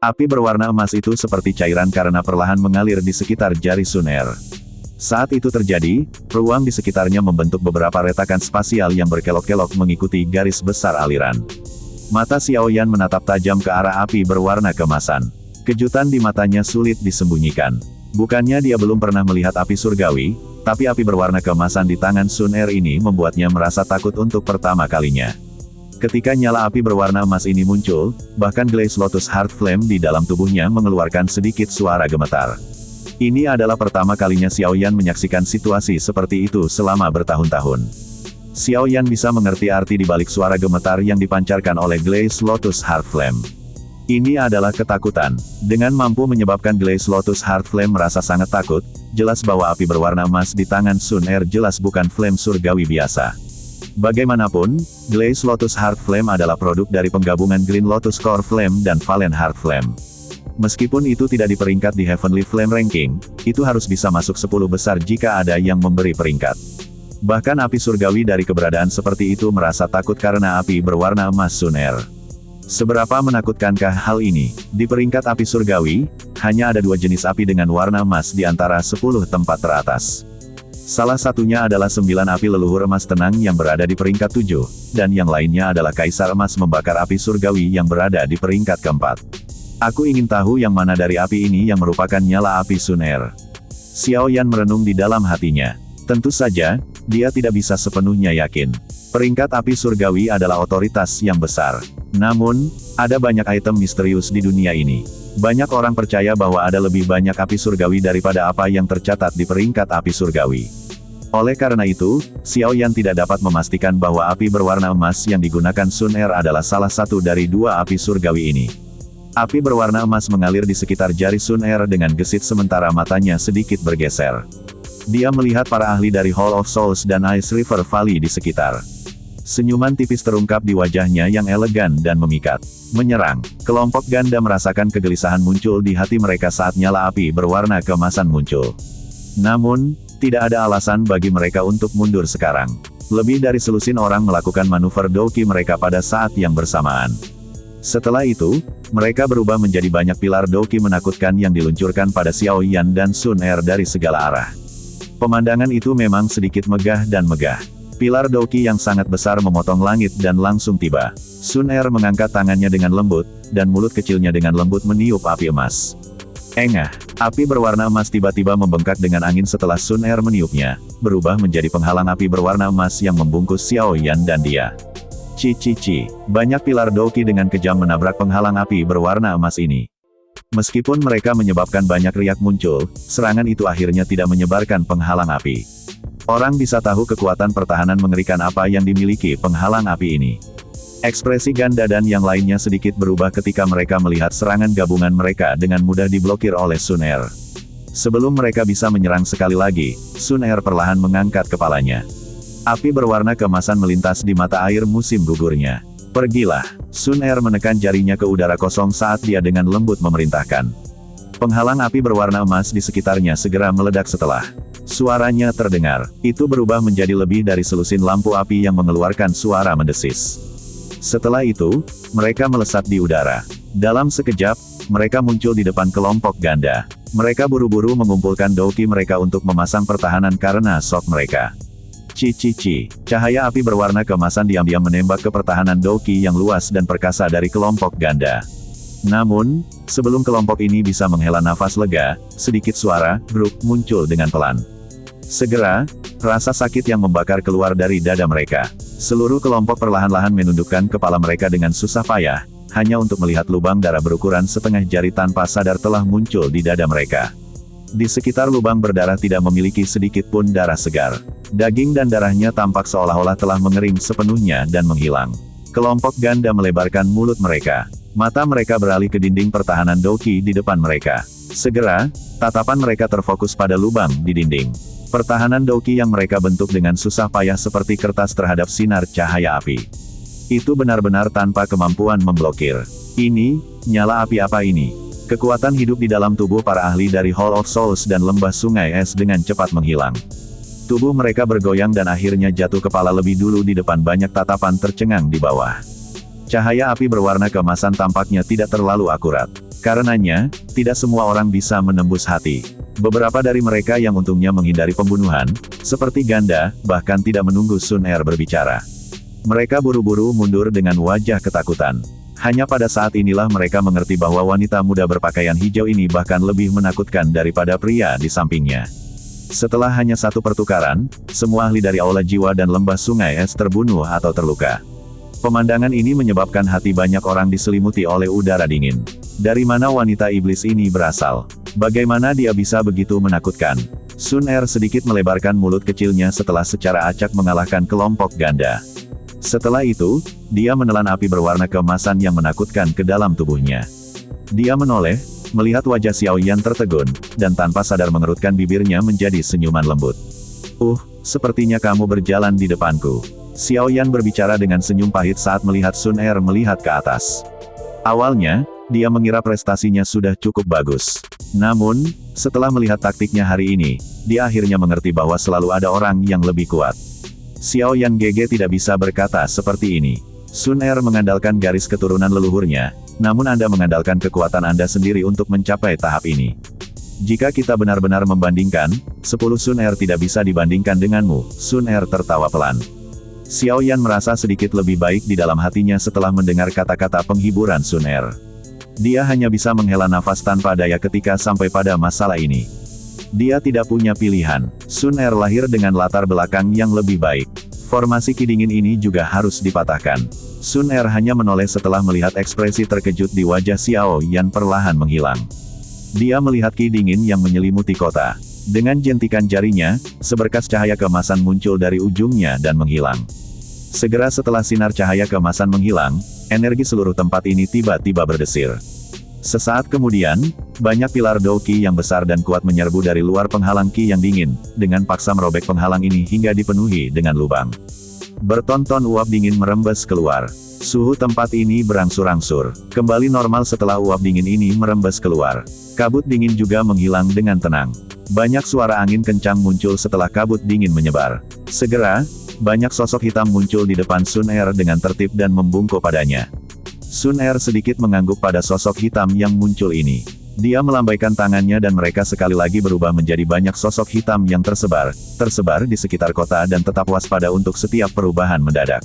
Api berwarna emas itu seperti cairan karena perlahan mengalir di sekitar jari Sun Er. Saat itu terjadi, ruang di sekitarnya membentuk beberapa retakan spasial yang berkelok-kelok mengikuti garis besar aliran. Mata Xiao Yan menatap tajam ke arah api berwarna keemasan. Kejutan di matanya sulit disembunyikan. Bukannya dia belum pernah melihat api surgawi, tapi api berwarna keemasan di tangan Sun Er ini membuatnya merasa takut untuk pertama kalinya. Ketika nyala api berwarna emas ini muncul, bahkan Glaze Lotus Heart Flame di dalam tubuhnya mengeluarkan sedikit suara gemetar. Ini adalah pertama kalinya Xiao Yan menyaksikan situasi seperti itu selama bertahun-tahun. Xiao Yan bisa mengerti arti di balik suara gemetar yang dipancarkan oleh Glaze Lotus Heart Flame. Ini adalah ketakutan. Dengan mampu menyebabkan Glaze Lotus Heart Flame merasa sangat takut, jelas bahwa api berwarna emas di tangan Sun Er jelas bukan flame surgawi biasa. Bagaimanapun, Glaze Lotus Heart Flame adalah produk dari penggabungan Green Lotus Core Flame dan Valen Heart Flame. Meskipun itu tidak diperingkat di Heavenly Flame Ranking, itu harus bisa masuk 10 besar jika ada yang memberi peringkat. Bahkan api surgawi dari keberadaan seperti itu merasa takut karena api berwarna emas Sun Er. Seberapa menakutkankah hal ini? Di peringkat api surgawi, hanya ada 2 jenis api dengan warna emas di antara 10 tempat teratas. Salah satunya adalah 9 api leluhur emas tenang yang berada di peringkat 7, dan yang lainnya adalah kaisar emas membakar api surgawi yang berada di peringkat keempat. Aku ingin tahu yang mana dari api ini yang merupakan nyala api Sun Er. Xiao Yan merenung di dalam hatinya. Tentu saja, dia tidak bisa sepenuhnya yakin. Peringkat api surgawi adalah otoritas yang besar. Namun, ada banyak item misterius di dunia ini. Banyak orang percaya bahwa ada lebih banyak api surgawi daripada apa yang tercatat di peringkat api surgawi. Oleh karena itu, Xiao Yan tidak dapat memastikan bahwa api berwarna emas yang digunakan Sun Er adalah salah satu dari 2 api surgawi ini. Api berwarna emas mengalir di sekitar jari Sun Er dengan gesit sementara matanya sedikit bergeser. Dia melihat para ahli dari Hall of Souls dan Ice River Valley di sekitar. Senyuman tipis terungkap di wajahnya yang elegan dan memikat. Menyerang. Kelompok ganda merasakan kegelisahan muncul di hati mereka saat nyala api berwarna keemasan muncul. Namun, tidak ada alasan bagi mereka untuk mundur sekarang. Lebih dari selusin orang melakukan manuver Douki mereka pada saat yang bersamaan. Setelah itu, mereka berubah menjadi banyak pilar Douki menakutkan yang diluncurkan pada Xiao Yan dan Sun Er dari segala arah. Pemandangan itu memang sedikit megah dan megah. Pilar Douki yang sangat besar memotong langit dan langsung tiba. Sun Er mengangkat tangannya dengan lembut, dan mulut kecilnya dengan lembut meniup api emas. Engah, api berwarna emas tiba-tiba membengkak dengan angin setelah Sun Er meniupnya, berubah menjadi penghalang api berwarna emas yang membungkus Xiao Yan dan dia. Ci. Banyak pilar Douki dengan kejam menabrak penghalang api berwarna emas ini. Meskipun mereka menyebabkan banyak riak muncul, serangan itu akhirnya tidak menyebarkan penghalang api. Orang bisa tahu kekuatan pertahanan mengerikan apa yang dimiliki penghalang api ini. Ekspresi ganda dan yang lainnya sedikit berubah ketika mereka melihat serangan gabungan mereka dengan mudah diblokir oleh Sun Er. Sebelum mereka bisa menyerang sekali lagi, Sun Er perlahan mengangkat kepalanya. Api berwarna keemasan melintas di mata air musim gugurnya. Pergilah. Sun Er menekan jarinya ke udara kosong saat dia dengan lembut memerintahkan. Penghalang api berwarna emas di sekitarnya segera meledak setelah suaranya terdengar. Itu berubah menjadi lebih dari selusin lampu api yang mengeluarkan suara mendesis. Setelah itu, mereka melesat di udara. Dalam sekejap, mereka muncul di depan kelompok ganda. Mereka buru-buru mengumpulkan Douki mereka untuk memasang pertahanan karena shock mereka. Ci. Cahaya api berwarna keemasan diam-diam menembak ke pertahanan Douki yang luas dan perkasa dari kelompok ganda. Namun, sebelum kelompok ini bisa menghela nafas lega, sedikit suara "bruk" muncul dengan pelan. Segera, rasa sakit yang membakar keluar dari dada mereka. Seluruh kelompok perlahan-lahan menundukkan kepala mereka dengan susah payah, hanya untuk melihat lubang darah berukuran setengah jari tanpa sadar telah muncul di dada mereka. Di sekitar lubang berdarah tidak memiliki sedikit pun darah segar. Daging dan darahnya tampak seolah-olah telah mengering sepenuhnya dan menghilang. Kelompok ganda melebarkan mulut mereka. Mata mereka beralih ke dinding pertahanan Douki di depan mereka. Segera, tatapan mereka terfokus pada lubang di dinding. Pertahanan Douki yang mereka bentuk dengan susah payah seperti kertas terhadap sinar cahaya api. Itu benar-benar tanpa kemampuan memblokir. Ini, nyala api apa ini? Kekuatan hidup di dalam tubuh para ahli dari Hall of Souls dan lembah sungai es dengan cepat menghilang. Tubuh mereka bergoyang dan akhirnya jatuh kepala lebih dulu di depan banyak tatapan tercengang di bawah. Cahaya api berwarna keemasan tampaknya tidak terlalu akurat. Karenanya, tidak semua orang bisa menembus hati. Beberapa dari mereka yang untungnya menghindari pembunuhan, seperti Ganda, bahkan tidak menunggu Sun Er berbicara. Mereka buru-buru mundur dengan wajah ketakutan. Hanya pada saat inilah mereka mengerti bahwa wanita muda berpakaian hijau ini bahkan lebih menakutkan daripada pria di sampingnya. Setelah hanya satu pertukaran, semua ahli dari Aula Jiwa dan Lembah Sungai Es terbunuh atau terluka. Pemandangan ini menyebabkan hati banyak orang diselimuti oleh udara dingin. Dari mana wanita iblis ini berasal? Bagaimana dia bisa begitu menakutkan? Sun Er sedikit melebarkan mulut kecilnya setelah secara acak mengalahkan kelompok Ganda. Setelah itu, dia menelan api berwarna keemasan yang menakutkan ke dalam tubuhnya. Dia menoleh, melihat wajah Xiao Yan tertegun, dan tanpa sadar mengerutkan bibirnya menjadi senyuman lembut. Sepertinya kamu berjalan di depanku. Xiao Yan berbicara dengan senyum pahit saat melihat Sun Er melihat ke atas. Awalnya, dia mengira prestasinya sudah cukup bagus. Namun, setelah melihat taktiknya hari ini, dia akhirnya mengerti bahwa selalu ada orang yang lebih kuat. Xiao Yan GG tidak bisa berkata seperti ini. Sun Er mengandalkan garis keturunan leluhurnya, namun Anda mengandalkan kekuatan Anda sendiri untuk mencapai tahap ini. Jika kita benar-benar membandingkan, 10 Sun Er tidak bisa dibandingkan denganmu. Sun Er tertawa pelan. Xiao Yan merasa sedikit lebih baik di dalam hatinya setelah mendengar kata-kata penghiburan Sun Er. Dia hanya bisa menghela nafas tanpa daya ketika sampai pada masalah ini. Dia tidak punya pilihan. Sun Er lahir dengan latar belakang yang lebih baik. Formasi ki dingin ini juga harus dipatahkan. Sun Er hanya menoleh setelah melihat ekspresi terkejut di wajah Xiao Yan perlahan menghilang. Dia melihat ki dingin yang menyelimuti kota. Dengan jentikan jarinya, seberkas cahaya keemasan muncul dari ujungnya dan menghilang. Segera setelah sinar cahaya keemasan menghilang, energi seluruh tempat ini tiba-tiba berdesir. Sesaat kemudian, banyak pilar Dou Qi yang besar dan kuat menyerbu dari luar penghalang Qi yang dingin, dengan paksa merobek penghalang ini hingga dipenuhi dengan lubang. Bertonton uap dingin merembes keluar. Suhu tempat ini berangsur-angsur kembali normal setelah uap dingin ini merembes keluar. Kabut dingin juga menghilang dengan tenang. Banyak suara angin kencang muncul setelah kabut dingin menyebar. Segera, banyak sosok hitam muncul di depan Sun Er dengan tertib dan membungkuk padanya. Sun Er sedikit mengangguk pada sosok hitam yang muncul ini. Dia melambaikan tangannya dan mereka sekali lagi berubah menjadi banyak sosok hitam yang tersebar di sekitar kota dan tetap waspada untuk setiap perubahan mendadak.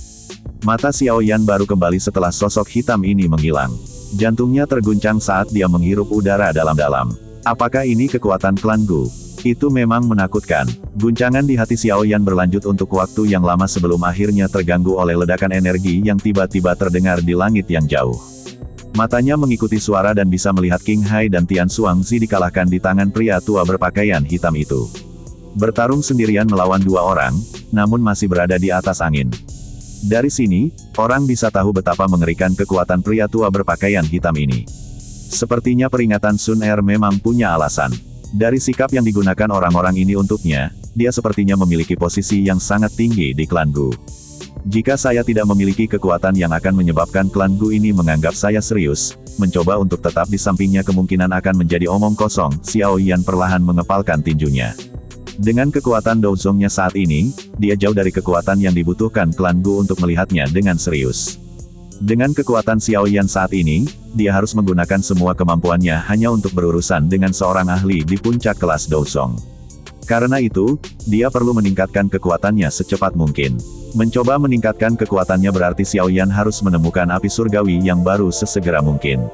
Mata Xiao Yan baru kembali setelah sosok hitam ini menghilang. Jantungnya terguncang saat dia menghirup udara dalam-dalam. Apakah ini kekuatan klan Gu? Itu memang menakutkan. Guncangan di hati Xiao Yan berlanjut untuk waktu yang lama sebelum akhirnya terganggu oleh ledakan energi yang tiba-tiba terdengar di langit yang jauh. Matanya mengikuti suara dan bisa melihat King Hai dan Tian Xuangzi dikalahkan di tangan pria tua berpakaian hitam itu. Bertarung sendirian melawan dua orang, namun masih berada di atas angin. Dari sini, orang bisa tahu betapa mengerikan kekuatan pria tua berpakaian hitam ini. Sepertinya peringatan Sun Er memang punya alasan. Dari sikap yang digunakan orang-orang ini untuknya, dia sepertinya memiliki posisi yang sangat tinggi di klan Gu. Jika saya tidak memiliki kekuatan yang akan menyebabkan klan Gu ini menganggap saya serius, mencoba untuk tetap di sampingnya kemungkinan akan menjadi omong kosong. Xiao Yan perlahan mengepalkan tinjunya. Dengan kekuatan Douzongnya saat ini, dia jauh dari kekuatan yang dibutuhkan klan Gu untuk melihatnya dengan serius. Dengan kekuatan Xiao Yan saat ini, dia harus menggunakan semua kemampuannya hanya untuk berurusan dengan seorang ahli di puncak kelas Douzong. Karena itu, dia perlu meningkatkan kekuatannya secepat mungkin. Mencoba meningkatkan kekuatannya berarti Xiao Yan harus menemukan api surgawi yang baru sesegera mungkin.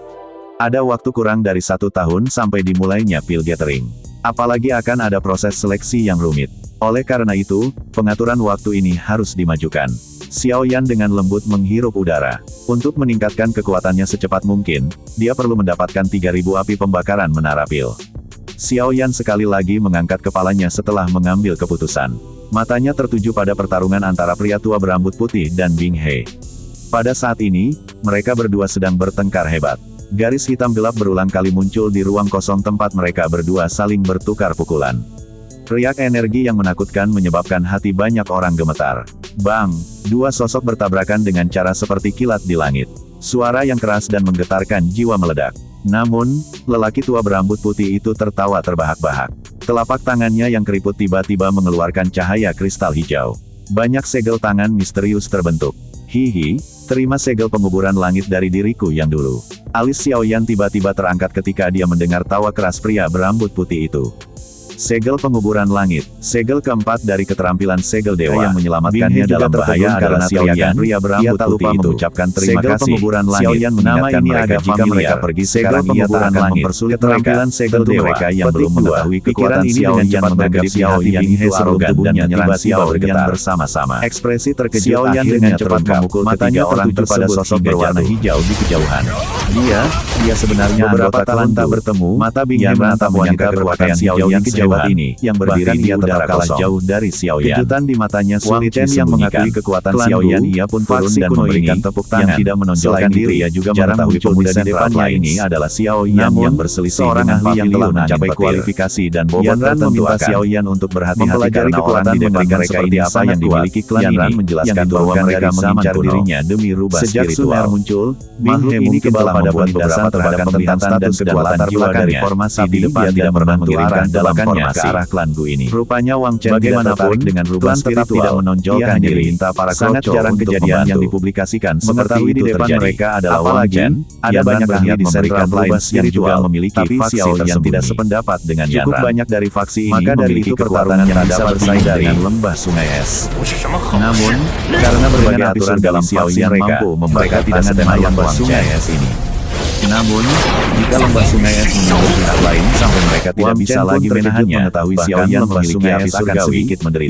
Ada waktu kurang dari 1 tahun sampai dimulainya Pil Gathering. Apalagi akan ada proses seleksi yang rumit. Oleh karena itu, pengaturan waktu ini harus dimajukan. Xiao Yan dengan lembut menghirup udara. Untuk meningkatkan kekuatannya secepat mungkin, dia perlu mendapatkan 3000 api pembakaran menara pil. Xiao Yan sekali lagi mengangkat kepalanya setelah mengambil keputusan. Matanya tertuju pada pertarungan antara pria tua berambut putih dan Bing He. Pada saat ini, mereka berdua sedang bertengkar hebat. Garis hitam gelap berulang kali muncul di ruang kosong tempat mereka berdua saling bertukar pukulan. Riak energi yang menakutkan menyebabkan hati banyak orang gemetar. Bang! Dua sosok bertabrakan dengan cara seperti kilat di langit. Suara yang keras dan menggetarkan jiwa meledak. Namun, lelaki tua berambut putih itu tertawa terbahak-bahak. Telapak tangannya yang keriput tiba-tiba mengeluarkan cahaya kristal hijau. Banyak segel tangan misterius terbentuk. Hihi, Terima segel penguburan langit dari diriku yang dulu. Alis Xiaoyan tiba-tiba terangkat ketika dia mendengar tawa keras pria berambut putih itu. Segel penguburan langit, segel keempat dari keterampilan segel dewa yang menyelamatkannya dalam bahaya karena Xiaoyan pria berambut putih itu mengucapkan terima kasih. Penguburan langit, nama ini agak jika mereka pergi sekarang ia tak akan mempersulit keterampilan segel dewa mereka yang belum mengetahui kekuatan Xiaoyan yang menganggap Xiaoyan itu arogan dan menyerang Xiaoyan bersama-sama. Ekspresi terkejut Xiaoyan dengan cepat memukul ketiga orang pada sosok berwarna hijau di kejauhan. Dia sebenarnya beberapa tahun tak bertemu, mata Bing menatap wanita berpakaian Xiaoyan sehebat ini, yang berdiri di udara kalah jauh dari Xiaoyan. Kejutan di matanya sulit disembunyikan. Yang mengakui kekuatan Xiaoyan, ia pun turun dan memberikan tepuk tangan. Yang tidak menonjolkan diri, ia juga mengetahui pemuda di depannya ini adalah Xiaoyan yang berselisih seorang ahli yang telah mencapai kualifikasi dan bobot tertentu. Xiaoyan untuk berhati-hati karena orang di depan mereka ini apa yang dimiliki klan ini, menjelaskan bahwa mereka mengincar dirinya demi rubah spiritual. Sejak Suner muncul, makhluk ini kebal pada beberapa terhadap pemerintahan status dan latar belakang reformasi di depan tidak pernah mengirimkan dalam formasi ke arah klan Gu ini. Rupanya Wang Chen bagaimanapun dengan rubah spiritual tidak menonjolkan diri. Sangat jarang kejadian yang dipublikasikan seperti itu terjadi. Mereka adalah Wang Chen, ada banyak ahli di Central Plains yang juga memiliki faksi yang tidak sependapat dengan Yanran. Cukup banyak dari faksi ini maka dari itu pertarungan yang bisa bersaing dengan lembah sungai es. Namun, karena berbagai aturan dalam Xiaoyan mampu mereka tidak sedang lembah sungai es ini. Namun, jika lembah sungai es menyambut pihak lain sampai mereka tidak bisa lagi menahannya, mengetahui Xiaoyan memiliki api surgawi,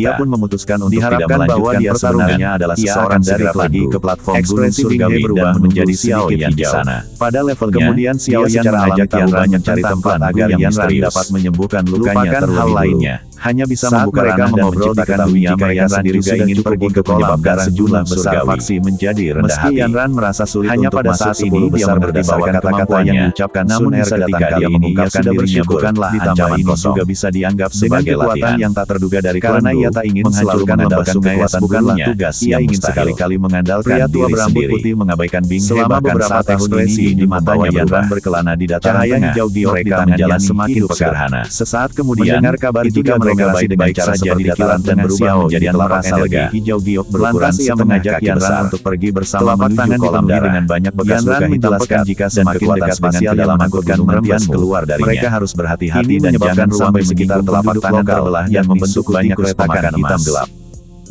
ia pun memutuskan untuk tidak melanjutkan pertarungannya adalah seseorang dari lagi ke platform gunung surgawi berubah menjadi Xiaoyan di sana. Pada levelnya, kemudian Xiaoyan mengajak Yanran mencari tempat agar Yanran dapat menyembuhkan lukanya terlebih lainnya. Hanya bisa membuka ranah dan menciptakan dunia mereka sendiri juga ingin pergi ke menyebabkan sejumlah besar faksi menjadi rendah hati. Yanran merasa sulit untuk masuk ini dia mengerti bahwa kata-kata yang diucapkan namun ketika dia mengungkapkan dirinya bukanlah ancaman kosong juga bisa dianggap sebagai kekuatan yang tak terduga dari karena ia tak ingin menghancurkan lembah sungai es bukanlah tugas ia ingin sekali-kali mengandalkan diri sendiri. Putih mengabaikan Bing selama beberapa tahun ini di matanya Yanran berkelana di dataran tengah mereka menjalani semakin sederhana. Sesaat kemudian mendengar kabar jika mereka dengan cara seperti dataran dan berubah menjadi telapak energi hijau giok berukuran mengajak Yanran untuk pergi bersama menuju kolam dengan banyak bekas luka hitam pekat jika semakin dekat spasial dalam angkutkan merembes keluar darinya. Mereka harus berhati-hati dan jangan sampai sekitar telapak tangan terbelah dan membentuk banyak retakan hitam gelap.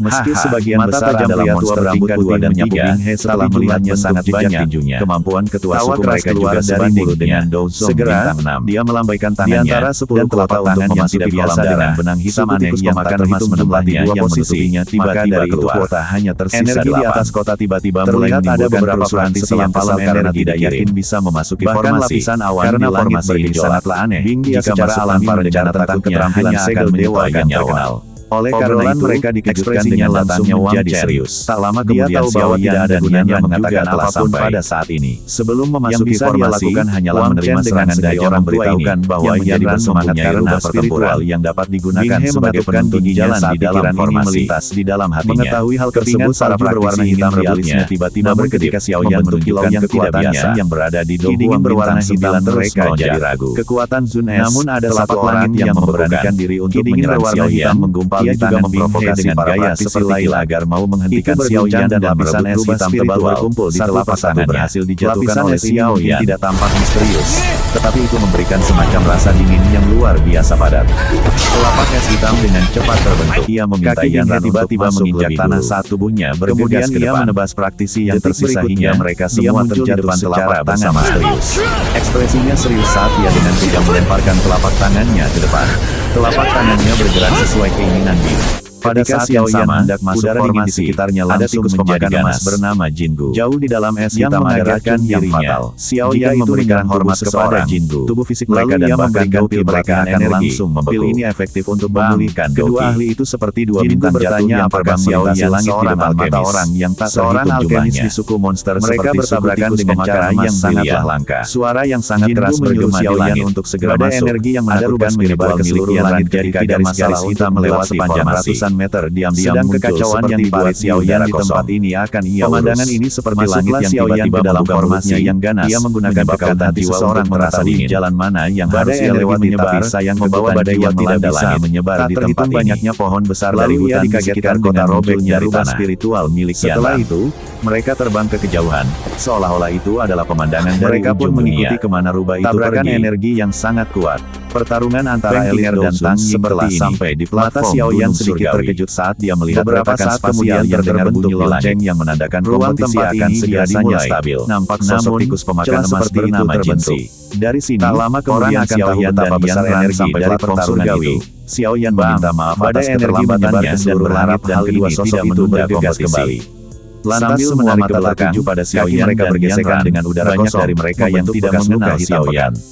Meski sebagian besar adalah monster tingkat 2 dan 3, setelah melihatnya sangat banyak tinjunya, kemampuan ketua suku mereka juga dari mulut dengan Dozong bintang 6. Dia melambaikan tangannya, di antara 10 telapak tangan yang tidak biasa dengan benang hitam aneh yang tak terhitung menempatnya yang menutupinya tiba-tiba itu kuota hanya tersisa 8. Energi di atas kota tiba-tiba mulai menimbulkan kerusuhan setelah pasal karena tidak yakin bisa memasuki formasi, karena formasi ini sangatlah aneh, jika secara alami merencana tentang keterampilan segel dewa yang terkenal. Oleh karena itu, mereka dikejutkan dengan datangnya menjadi serius. Tak lama kemudian Xiaoyan tidak ada gunanya mengatakan apapun pada saat ini. Sebelum memasuki formasi, hanyalah menerima serangan dari orang beritahukan bahwa ia bersemangat karena spiritual yang dapat digunakan sebagai penentu di jalan di dalam formasi melintas di dalam hatinya. Mengetahui hal tersebut para berwarna hitam rebusnya tiba-tiba ketika Xiaoyan menunjukkan kekuatannya yang berada di dinding berwarna hitam mereka jadi ragu. Kekuatan Zun Es. Namun ada satu orang yang memberanikan diri untuk menyerang Xiaoyan menggumpal dia juga memprovokasi para praktisi lain agar mau menghentikan Xiaoyan dan lapisan es hitam tebal berkumpul di telapak tangannya. Berhasil dijatuhkan oleh Xiaoyan tidak tampak misterius, tetapi itu memberikan semacam rasa dingin yang luar biasa padat. Telapak es hitam dengan cepat terbentuk. Ia meminta Yanran tiba-tiba menginjak tanah saat tubuhnya bergegas ke depan. Ia menebas praktisi yang tersisa hingga mereka semua terjatuh secara bersama serius. Ekspresinya serius saat ia dengan kejam melemparkan telapak tangannya ke depan. Telapak tangannya bergerak sesuai keinginan Bing. Pada saat yang sama, udara dingin di sekitarnya langsung menjadi ganas bernama Jingu. Jauh di dalam es hitam ada racun yang fatal. Xiaoyan memberikan hormat kepada Jingu. Tubuh fisik mereka dan bahkan pil mereka akan langsung membeku. Pil ini efektif untuk memulihkan kedua ahli itu seperti dua bintang jatuh yang apakah Xiaoyan seorang alkemis orang yang tak terhitung jumlahnya. Di suku monster mereka bertabrakan dengan cara yang sangatlah langka. Suara yang sangat keras bergema di langit untuk segera masuk. Energi yang menakutkan menyebar ke seluruh langit jadi garis-garis hitam melewati sepanjang ratusan puluhan meter diam-diam muncul kekacauan yang seperti dibuat parit Xiao Yan di tempat ini akan ia Pemandangan urus. ini seperti Masuklah langit yang Xiao Yan tiba-tiba ke dalam membuka formasinya mulutnya yang ganas. Dia menggunakan Menyebabkan kekuatan hati jiwa seseorang untuk merasa mengetahui dingin. jalan mana yang Badai harus ia energi lewati, menyebar, tapi sayang membawa kekuatan badai jiwa yang tidak melanda bisa langit. menyebar Tak di terhitung tempat ini. banyaknya pohon besar Lalu dari ia hutan di dikagetkan sekitar dengan kota robek munculnya dari rubah tanah. spiritual milik Setelah Yanran. itu, mereka terbang ke kejauhan, seolah-olah itu adalah pemandangan dari Mereka pun ujung mengikuti dunia. kemana rubah itu Tabrakan pergi. energi yang sangat kuat. Pertarungan antara Feng elit Qinger dan Dongsun Tang Ying seperti telah ini. sampai di Mata platform Xiao Yan Gunung sedikit Surgawi. terkejut saat dia melihat Beberapa retakan saat spasial kemudian yang terdengar terbentuk bunyi di langit. lonceng yang menandakan Ruang kompetisi tempat akan ini segera biasanya dimulai. stabil. Nampak sosok Namun, tikus pemakan celah emas seperti itu bernama terbentuk. Jinsi. Dari sini, Tak lama kemudian orang akan Xiao tahu Yan betapa dan besar Yanran energi sampai dari platform pertarungan surgawi. itu. Xiao Yan meminta maaf badai atas energi keterlambatannya menyebar ke dan seluruh berharap langit dan hal kedua ini sosok tidak itu menunda bergegas kompetisi. kembali. Lantas Sambil semua menarik mata ke belakang, tertuju pada Xiao kaki Yan mereka dan bergesekan Yanran. dengan udara Banyak kosong, dari mereka yang membentuk tidak bekas mengenal luka Xiao hitam Yan. pekat.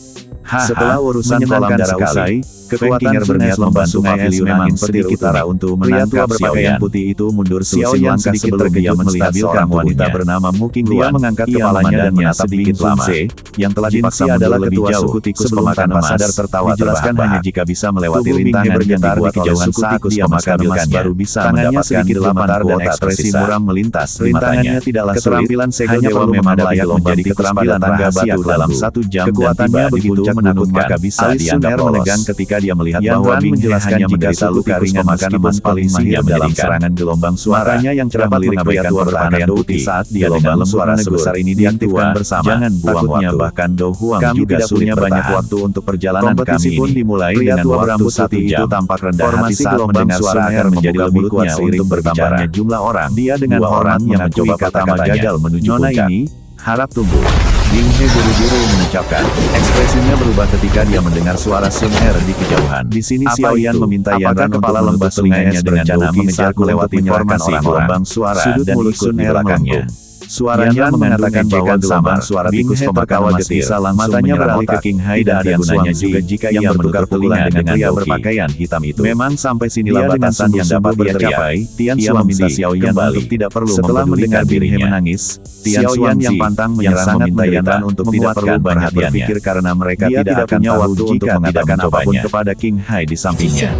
Setelah urusan menyenangkan kolam darah sekali. usai, Feng kekuatan Qinger berniat berniat membantu membantu pavilion memang angin petir sedikit utara unik. untuk Pria tua menangkap Xiao berpakaian Yan. putih itu mundur Xiao selusin Yan langkah sedikit sebelum terkejut dia melihat menstabilkan seorang wanita tubuhnya. bernama Mu Qingluan. Dia mengangkat Ia kepalanya memandangnya dan menatap sedikit Bin Sun lama. Se, yang telah Jinsi dipaksa adalah mundur lebih ketua jauh. suku tikus Sebelum pemakan tanpa emas. sadar tertawa Dijelaskan terbahak-bahak. hanya jika bisa melewati Tubuh Bing He rintangan yang bergetar dibuat di oleh kejauhan suku saat tikus dia pemakan emas menstabilkannya. baru bisa Tangannya mendapatkan sedikit 8 gemetar dan kuota ekspresi tersisa. muram melintas di Rintangannya matanya. tidaklah sulit, Keterampilan segel hanya dewa perlu memang memandai layak gelombang menjadi tikus pada keterampilan tangga rahasia batu dalam kelabu. 1 jam dan Kekuatannya tiba di begitu puncak gunung menakutkan. maka bisa Alis dianggap Suner lolos. menegang ketika dia melihat Yanran bahwa Bing He menjelaskan hanya jika menderita suku luka tikus ringan pemakan meskipun emas paling kondisinya mahir dalam menyedihkan. serangan gelombang suara. Matanya yang cerah Dapat melirik pria mengabaikan tua pertahanan berpakaian putih putih saat dia dengan dengan lembut suara menegur. sebesar ini Yang diaktifkan tua, bersama. jangan buang Takutnya waktu. bahkan Do Huang Kami juga tidak sulit punya banyak bertahan. waktu untuk perjalanan Kompetisi kami pun ini. dimulai Pria dengan tua waktu berambut 1 putih itu jam. tampak rendah hati Formasi saat gelombang mendengar suara suara akan menjadi membuka lebih mulutnya kuat seiring untuk bertambahnya berbicara. jumlah orang. Dia dengan Dua hormat orang yang mengakui mencoba pertama kata-katanya. gagal menuju Nona puncak. ini, harap tunggu. Bing He buru-buru mengucapkan. Ekspresinya berubah ketika dia mendengar suara Sun Er di kejauhan. Di sini Apa Xiao Yan itu? meminta Apakah Yanran kepala untuk lembah menutup telinganya Sungai dengan berencana Doki mengejar saat melewati menyerahkan formasi orang-orang? gelombang suara Sudut dan mulut ikut Sun di Er belakangnya. melengkung. Suaranya Yanran mengatakan mengandung bahwa ejekan gelombang samar. suara Bing tikus He pemakan tertawa emas getir. bisa langsung Matanya menyerang beralih ke otak. King Hai Tidak dan ada Tian gunanya Xuangzi juga jika yang ia bertukar bertukar pukulan pukulan dengan dengan pria Doki. berpakaian hitam itu. Memang sampai sinilah Dia dengan batasan yang dapat sungguh-sungguh dia berteriak. capai. Tian Ia Xuangzi meminta Xiao Yan kembali. untuk tidak perlu Setelah mendengar mempedulikan Bing He dirinya. menangis, Tian Xiao Yan Xuangzi yang pantang yang menyerang sangat meminta menderita Yanran untuk tidak menguatkan perlu banyak perhatiannya. berpikir karena mereka Dia tidak akan punya tahu waktu untuk jika mengatakan tidak apapun mencobanya. kepada King Hai di sampingnya.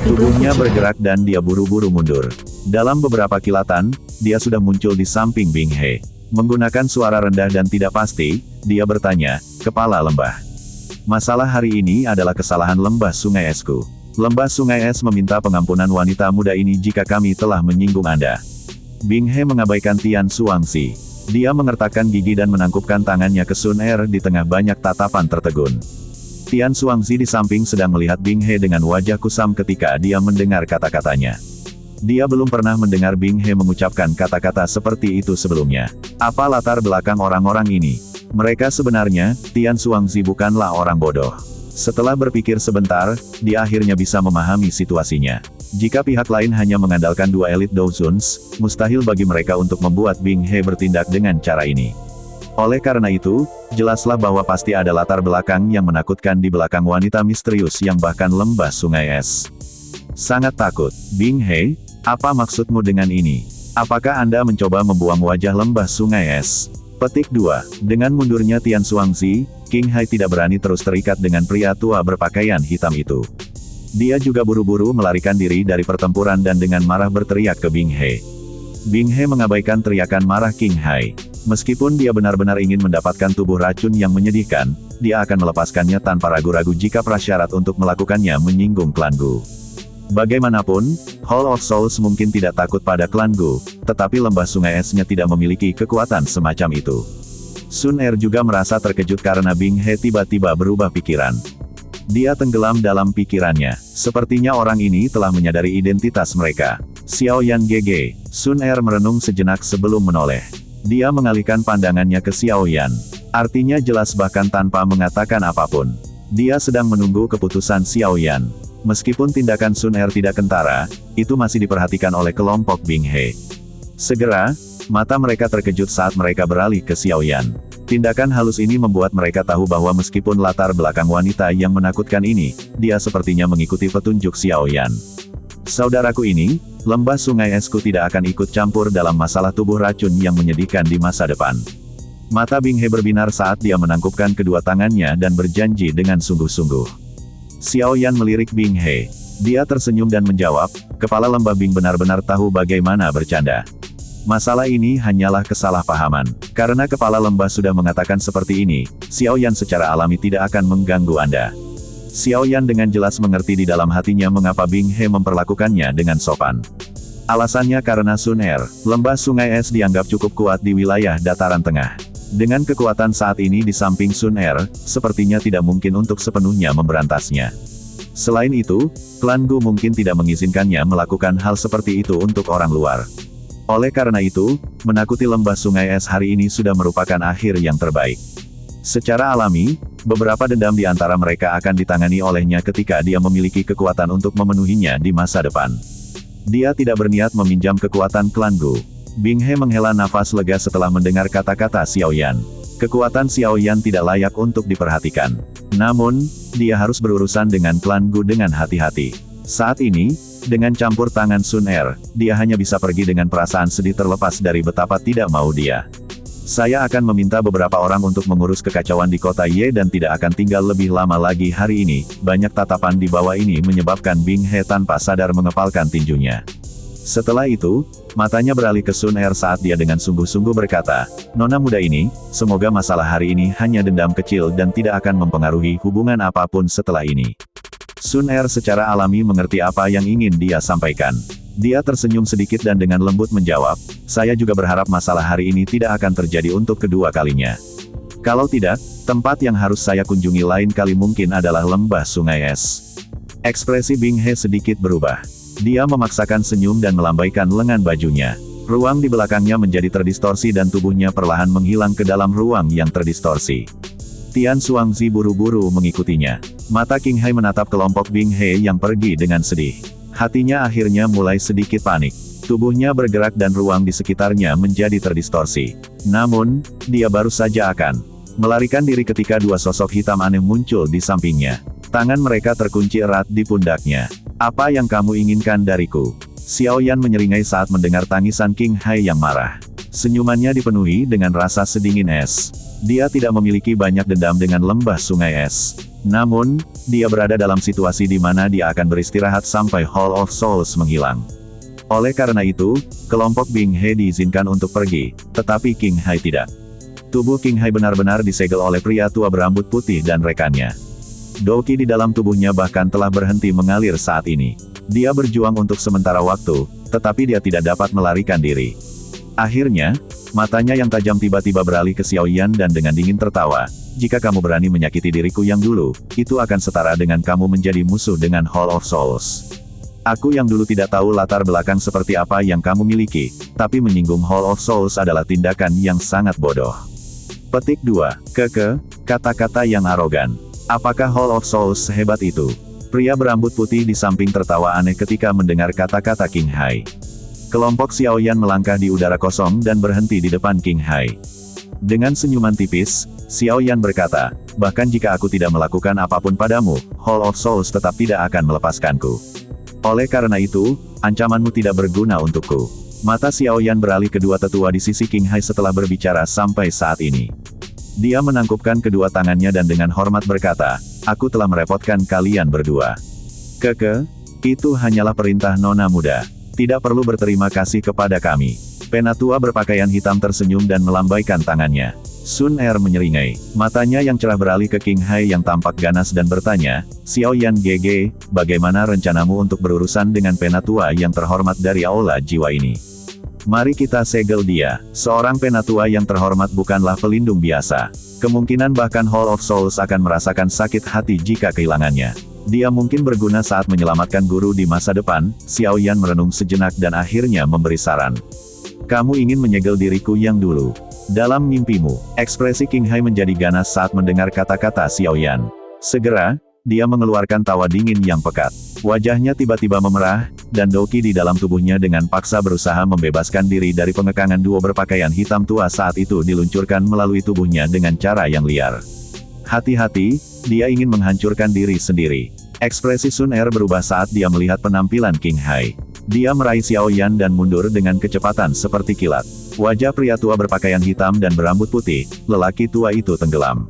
Tubuhmu Tubuhnya bergerak dan dia buru-buru mundur. Dalam beberapa kilatan, dia sudah muncul di samping Bing He. Menggunakan suara rendah dan tidak pasti, dia bertanya, "Kepala lembah. Masalah hari ini adalah kesalahan lembah Sungai Esku. Lembah Sungai Es meminta pengampunan wanita muda ini jika kami telah menyinggung Anda." Bing He mengabaikan Tian Xuangzi. Dia mengertakkan gigi dan menangkupkan tangannya ke Sun Er di tengah banyak tatapan tertegun. Tian Xuangzi di samping sedang melihat Bing He dengan wajah kusam ketika dia mendengar kata-katanya. Dia belum pernah mendengar Bing He mengucapkan kata-kata seperti itu sebelumnya. Apa latar belakang orang-orang ini? Mereka sebenarnya, Tian Xuangzi bukanlah orang bodoh. Setelah berpikir sebentar, dia akhirnya bisa memahami situasinya. Jika pihak lain hanya mengandalkan dua elit Dozuns, mustahil bagi mereka untuk membuat Bing He bertindak dengan cara ini. Oleh karena itu, jelaslah bahwa pasti ada latar belakang yang menakutkan di belakang wanita misterius yang bahkan lembah Sungai Es. Sangat takut. Bing He, apa maksudmu dengan ini? Apakah Anda mencoba membuang wajah lembah Sungai Es? Petik 2. Dengan mundurnya Tian Xuangzi, King Hai tidak berani terus terikat dengan pria tua berpakaian hitam itu. Dia juga buru-buru melarikan diri dari pertempuran dan dengan marah berteriak ke Bing He. Bing He mengabaikan teriakan marah King Hai. Meskipun dia benar-benar ingin mendapatkan tubuh racun yang menyedihkan, dia akan melepaskannya tanpa ragu-ragu jika prasyarat untuk melakukannya menyinggung klan Gu. Bagaimanapun, Hall of Souls mungkin tidak takut pada klan Gu, tetapi lembah Sungai Es-nya tidak memiliki kekuatan semacam itu. Sun Er juga merasa terkejut karena Bing He tiba-tiba berubah pikiran. Dia tenggelam dalam pikirannya. Sepertinya orang ini telah menyadari identitas mereka. Xiao Yan GG. Sun Er merenung sejenak sebelum menoleh. Dia mengalihkan pandangannya ke Xiao Yan. Artinya jelas bahkan tanpa mengatakan apapun. Dia sedang menunggu keputusan Xiao Yan. Meskipun tindakan Sun Er tidak kentara, itu masih diperhatikan oleh kelompok Bing He. Segera, mata mereka terkejut saat mereka beralih ke Xiao Yan. Tindakan halus ini membuat mereka tahu bahwa meskipun latar belakang wanita yang menakutkan ini, dia sepertinya mengikuti petunjuk Xiao Yan. Saudaraku ini, lembah Sungai Esku tidak akan ikut campur dalam masalah tubuh racun yang menyedihkan di masa depan. Mata Bing He berbinar saat dia menangkupkan kedua tangannya dan berjanji dengan sungguh-sungguh. Xiao Yan melirik Bing He. Dia tersenyum dan menjawab, Kepala lembah Bing benar-benar tahu bagaimana bercanda. Masalah ini hanyalah kesalahpahaman. Karena kepala lembah sudah mengatakan seperti ini, Xiao Yan secara alami tidak akan mengganggu Anda. Xiao Yan dengan jelas mengerti di dalam hatinya mengapa Bing He memperlakukannya dengan sopan. Alasannya karena Sun Er, lembah sungai es dianggap cukup kuat di wilayah dataran tengah. Dengan kekuatan saat ini di samping Sun Er, sepertinya tidak mungkin untuk sepenuhnya memberantasnya. Selain itu, klan Gu mungkin tidak mengizinkannya melakukan hal seperti itu untuk orang luar. Oleh karena itu, menakuti lembah sungai es hari ini sudah merupakan akhir yang terbaik. Secara alami, beberapa dendam di antara mereka akan ditangani olehnya ketika dia memiliki kekuatan untuk memenuhinya di masa depan. Dia tidak berniat meminjam kekuatan klan Gu. Bing He menghela nafas lega setelah mendengar kata-kata Xiao Yan. Kekuatan Xiao Yan tidak layak untuk diperhatikan. Namun, dia harus berurusan dengan klan Gu dengan hati-hati. Saat ini, dengan campur tangan Sun Er, dia hanya bisa pergi dengan perasaan sedih terlepas dari betapa tidak mau dia. Saya akan meminta beberapa orang untuk mengurus kekacauan di kota Ye dan tidak akan tinggal lebih lama lagi hari ini. Banyak tatapan di bawah ini menyebabkan Bing He tanpa sadar mengepalkan tinjunya. Setelah itu, matanya beralih ke Sun Er saat dia dengan sungguh-sungguh berkata, "Nona muda ini, semoga masalah hari ini hanya dendam kecil dan tidak akan mempengaruhi hubungan apapun setelah ini." Sun Er secara alami mengerti apa yang ingin dia sampaikan. Dia tersenyum sedikit dan dengan lembut menjawab, "Saya juga berharap masalah hari ini tidak akan terjadi untuk kedua kalinya. Kalau tidak, tempat yang harus saya kunjungi lain kali mungkin adalah lembah sungai es." Ekspresi Bing He sedikit berubah. Dia memaksakan senyum dan melambaikan lengan bajunya. Ruang di belakangnya menjadi terdistorsi dan tubuhnya perlahan menghilang ke dalam ruang yang terdistorsi. Tian Xuangzi buru-buru mengikutinya. Mata King Hai menatap kelompok Bing He yang pergi dengan sedih. Hatinya akhirnya mulai sedikit panik. Tubuhnya bergerak dan ruang di sekitarnya menjadi terdistorsi. Namun, dia baru saja akan melarikan diri ketika dua sosok hitam aneh muncul di sampingnya. Tangan mereka terkunci erat di pundaknya. "Apa yang kamu inginkan dariku?" Xiao Yan menyeringai saat mendengar tangisan King Hai yang marah. Senyumannya dipenuhi dengan rasa sedingin es. Dia tidak memiliki banyak dendam dengan lembah sungai es. Namun, dia berada dalam situasi di mana dia akan beristirahat sampai Hall of Souls menghilang. Oleh karena itu, kelompok Bing He diizinkan untuk pergi, tetapi King Hai tidak. Tubuh King Hai benar-benar disegel oleh pria tua berambut putih dan rekannya. Doki di dalam tubuhnya bahkan telah berhenti mengalir saat ini. Dia berjuang untuk sementara waktu, tetapi dia tidak dapat melarikan diri. Akhirnya, matanya yang tajam tiba-tiba beralih ke Xiao Yan dan dengan dingin tertawa, "Jika kamu berani menyakiti diriku yang dulu, itu akan setara dengan kamu menjadi musuh dengan Hall of Souls. Aku yang dulu tidak tahu latar belakang seperti apa yang kamu miliki, tapi menyinggung Hall of Souls adalah tindakan yang sangat bodoh." Petik 2. Kata-kata yang arogan. Apakah Hall of Souls sehebat itu? Pria berambut putih di samping tertawa aneh ketika mendengar kata-kata King Hai. Kelompok Xiao Yan melangkah di udara kosong dan berhenti di depan King Hai. Dengan senyuman tipis, Xiao Yan berkata, "Bahkan jika aku tidak melakukan apapun padamu, Hall of Souls tetap tidak akan melepaskanku. Oleh karena itu, ancamanmu tidak berguna untukku." Mata Xiao Yan beralih kedua tetua di sisi King Hai setelah berbicara sampai saat ini. Dia menangkupkan kedua tangannya dan dengan hormat berkata, "Aku telah merepotkan kalian berdua. Itu hanyalah perintah nona muda. Tidak perlu berterima kasih kepada kami." Penatua berpakaian hitam tersenyum dan melambaikan tangannya. Sun Er menyeringai. Matanya yang cerah beralih ke King Hai yang tampak ganas dan bertanya, "Xiao Yan GG, bagaimana rencanamu untuk berurusan dengan penatua yang terhormat dari aula jiwa ini? Mari kita segel dia." Seorang penatua yang terhormat bukanlah pelindung biasa. Kemungkinan bahkan Hall of Souls akan merasakan sakit hati jika kehilangannya. Dia mungkin berguna saat menyelamatkan guru di masa depan. Xiao Yan merenung sejenak dan akhirnya memberi saran. "Kamu ingin menyegel diriku yang dulu. Dalam mimpimu." Ekspresi King Hai menjadi ganas saat mendengar kata-kata Xiao Yan. Segera, dia mengeluarkan tawa dingin yang pekat. Wajahnya tiba-tiba memerah, dan Doki di dalam tubuhnya dengan paksa berusaha membebaskan diri dari pengekangan duo berpakaian hitam tua saat itu diluncurkan melalui tubuhnya dengan cara yang liar. Hati-hati, dia ingin menghancurkan diri sendiri. Ekspresi Sun Er berubah saat dia melihat penampilan King Hai. Dia meraih Xiao Yan dan mundur dengan kecepatan seperti kilat. Wajah pria tua berpakaian hitam dan berambut putih, lelaki tua itu tenggelam.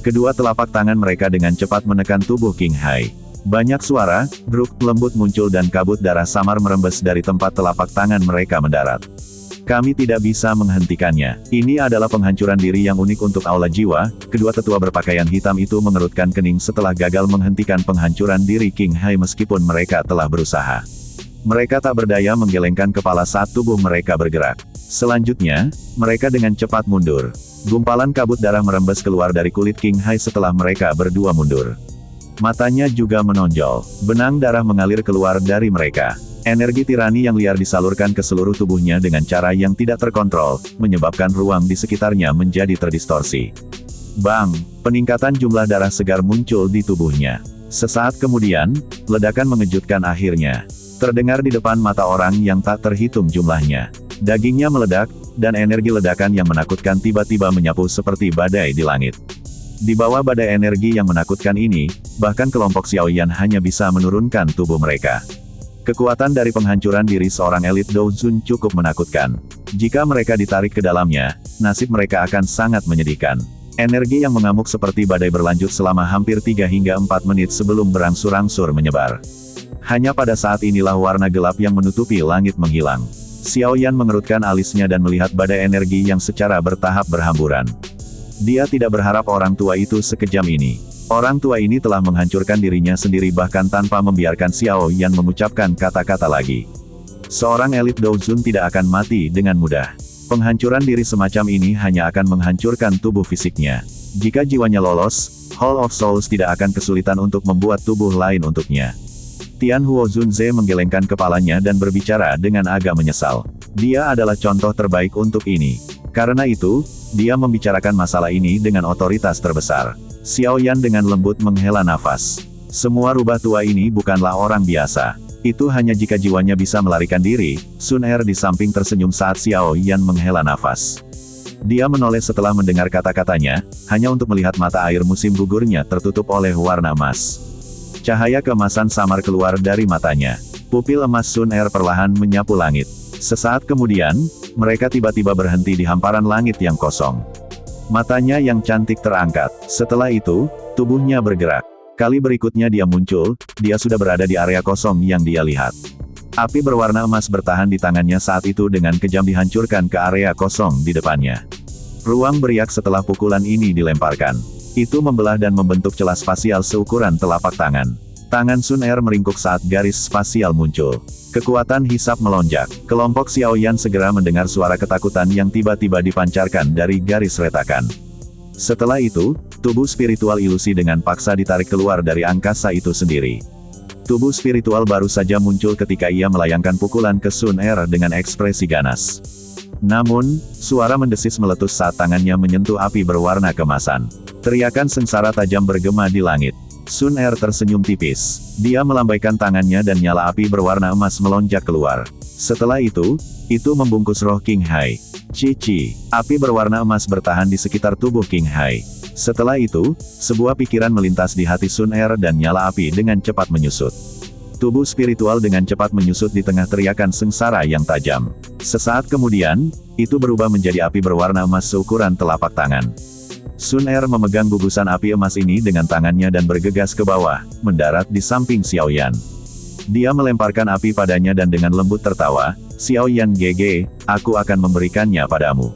Kedua telapak tangan mereka dengan cepat menekan tubuh King Hai. Banyak suara, grup lembut muncul dan kabut darah samar merembes dari tempat telapak tangan mereka mendarat. Kami tidak bisa menghentikannya. Ini adalah penghancuran diri yang unik untuk aula jiwa. Kedua tetua berpakaian hitam itu mengerutkan kening setelah gagal menghentikan penghancuran diri King Hai meskipun mereka telah berusaha. Mereka tak berdaya menggelengkan kepala saat tubuh mereka bergerak. Selanjutnya, mereka dengan cepat mundur. Gumpalan kabut darah merembes keluar dari kulit King Hai setelah mereka berdua mundur. Matanya juga menonjol. Benang darah mengalir keluar dari mereka. Energi tirani yang liar disalurkan ke seluruh tubuhnya dengan cara yang tidak terkontrol, menyebabkan ruang di sekitarnya menjadi terdistorsi. Bang! Peningkatan jumlah darah segar muncul di tubuhnya. Sesaat kemudian, ledakan mengejutkan akhirnya terdengar di depan mata orang yang tak terhitung jumlahnya. Dagingnya meledak, dan energi ledakan yang menakutkan tiba-tiba menyapu seperti badai di langit. Di bawah badai energi yang menakutkan ini, bahkan kelompok Xiaoyan hanya bisa menurunkan tubuh mereka. Kekuatan dari penghancuran diri seorang elit Doujun cukup menakutkan. Jika mereka ditarik ke dalamnya, nasib mereka akan sangat menyedihkan. Energi yang mengamuk seperti badai berlanjut selama hampir 3 hingga 4 menit sebelum berangsur-angsur menyebar. Hanya pada saat inilah warna gelap yang menutupi langit menghilang. Xiaoyan mengerutkan alisnya dan melihat badai energi yang secara bertahap berhamburan. Dia tidak berharap orang tua itu sekejam ini. Orang tua ini telah menghancurkan dirinya sendiri bahkan tanpa membiarkan Xiaoyan mengucapkan kata-kata lagi. Seorang elit Doujun tidak akan mati dengan mudah. Penghancuran diri semacam ini hanya akan menghancurkan tubuh fisiknya. Jika jiwanya lolos, Hall of Souls tidak akan kesulitan untuk membuat tubuh lain untuknya. Tian Huozunze menggelengkan kepalanya dan berbicara dengan agak menyesal. Dia adalah contoh terbaik untuk ini. Karena itu, dia membicarakan masalah ini dengan otoritas terbesar. Xiaoyan dengan lembut menghela nafas. Semua rubah tua ini bukanlah orang biasa. Itu hanya jika jiwanya bisa melarikan diri. Sun Er di samping tersenyum saat Xiaoyan menghela nafas. Dia menoleh setelah mendengar kata-katanya, hanya untuk melihat mata air musim gugurnya tertutup oleh warna emas. Cahaya keemasan samar keluar dari matanya. Pupil emas Sun Er perlahan menyapu langit. Sesaat kemudian, mereka tiba-tiba berhenti di hamparan langit yang kosong. Matanya yang cantik terangkat. Setelah itu, tubuhnya bergerak. Kali berikutnya dia muncul, dia sudah berada di area kosong yang dia lihat. Api berwarna emas bertahan di tangannya saat itu dengan kejam dihancurkan ke area kosong di depannya. Ruang beriak setelah pukulan ini dilemparkan. Itu membelah dan membentuk celah spasial seukuran telapak tangan. Tangan Sun Er meringkuk saat garis spasial muncul. Kekuatan hisap melonjak. Kelompok Xiaoyan segera mendengar suara ketakutan yang tiba-tiba dipancarkan dari garis retakan. Setelah itu, tubuh spiritual ilusi dengan paksa ditarik keluar dari angkasa itu sendiri. Tubuh spiritual baru saja muncul ketika ia melayangkan pukulan ke Sun Er dengan ekspresi ganas. Namun, suara mendesis meletus saat tangannya menyentuh api berwarna kemasan. Teriakan sengsara tajam bergema di langit. Sun Er tersenyum tipis. Dia melambaikan tangannya dan nyala api berwarna emas melonjak keluar. Setelah itu membungkus roh King Hai. Cici, api berwarna emas bertahan di sekitar tubuh King Hai. Setelah itu, sebuah pikiran melintas di hati Sun Er dan nyala api dengan cepat menyusut. Tubuh spiritual dengan cepat menyusut di tengah teriakan sengsara yang tajam. Sesaat kemudian, itu berubah menjadi api berwarna emas seukuran telapak tangan. Sun Er memegang gugusan api emas ini dengan tangannya dan bergegas ke bawah, mendarat di samping Xiaoyan. Dia melemparkan api padanya dan dengan lembut tertawa, "Xiaoyan GG, aku akan memberikannya padamu."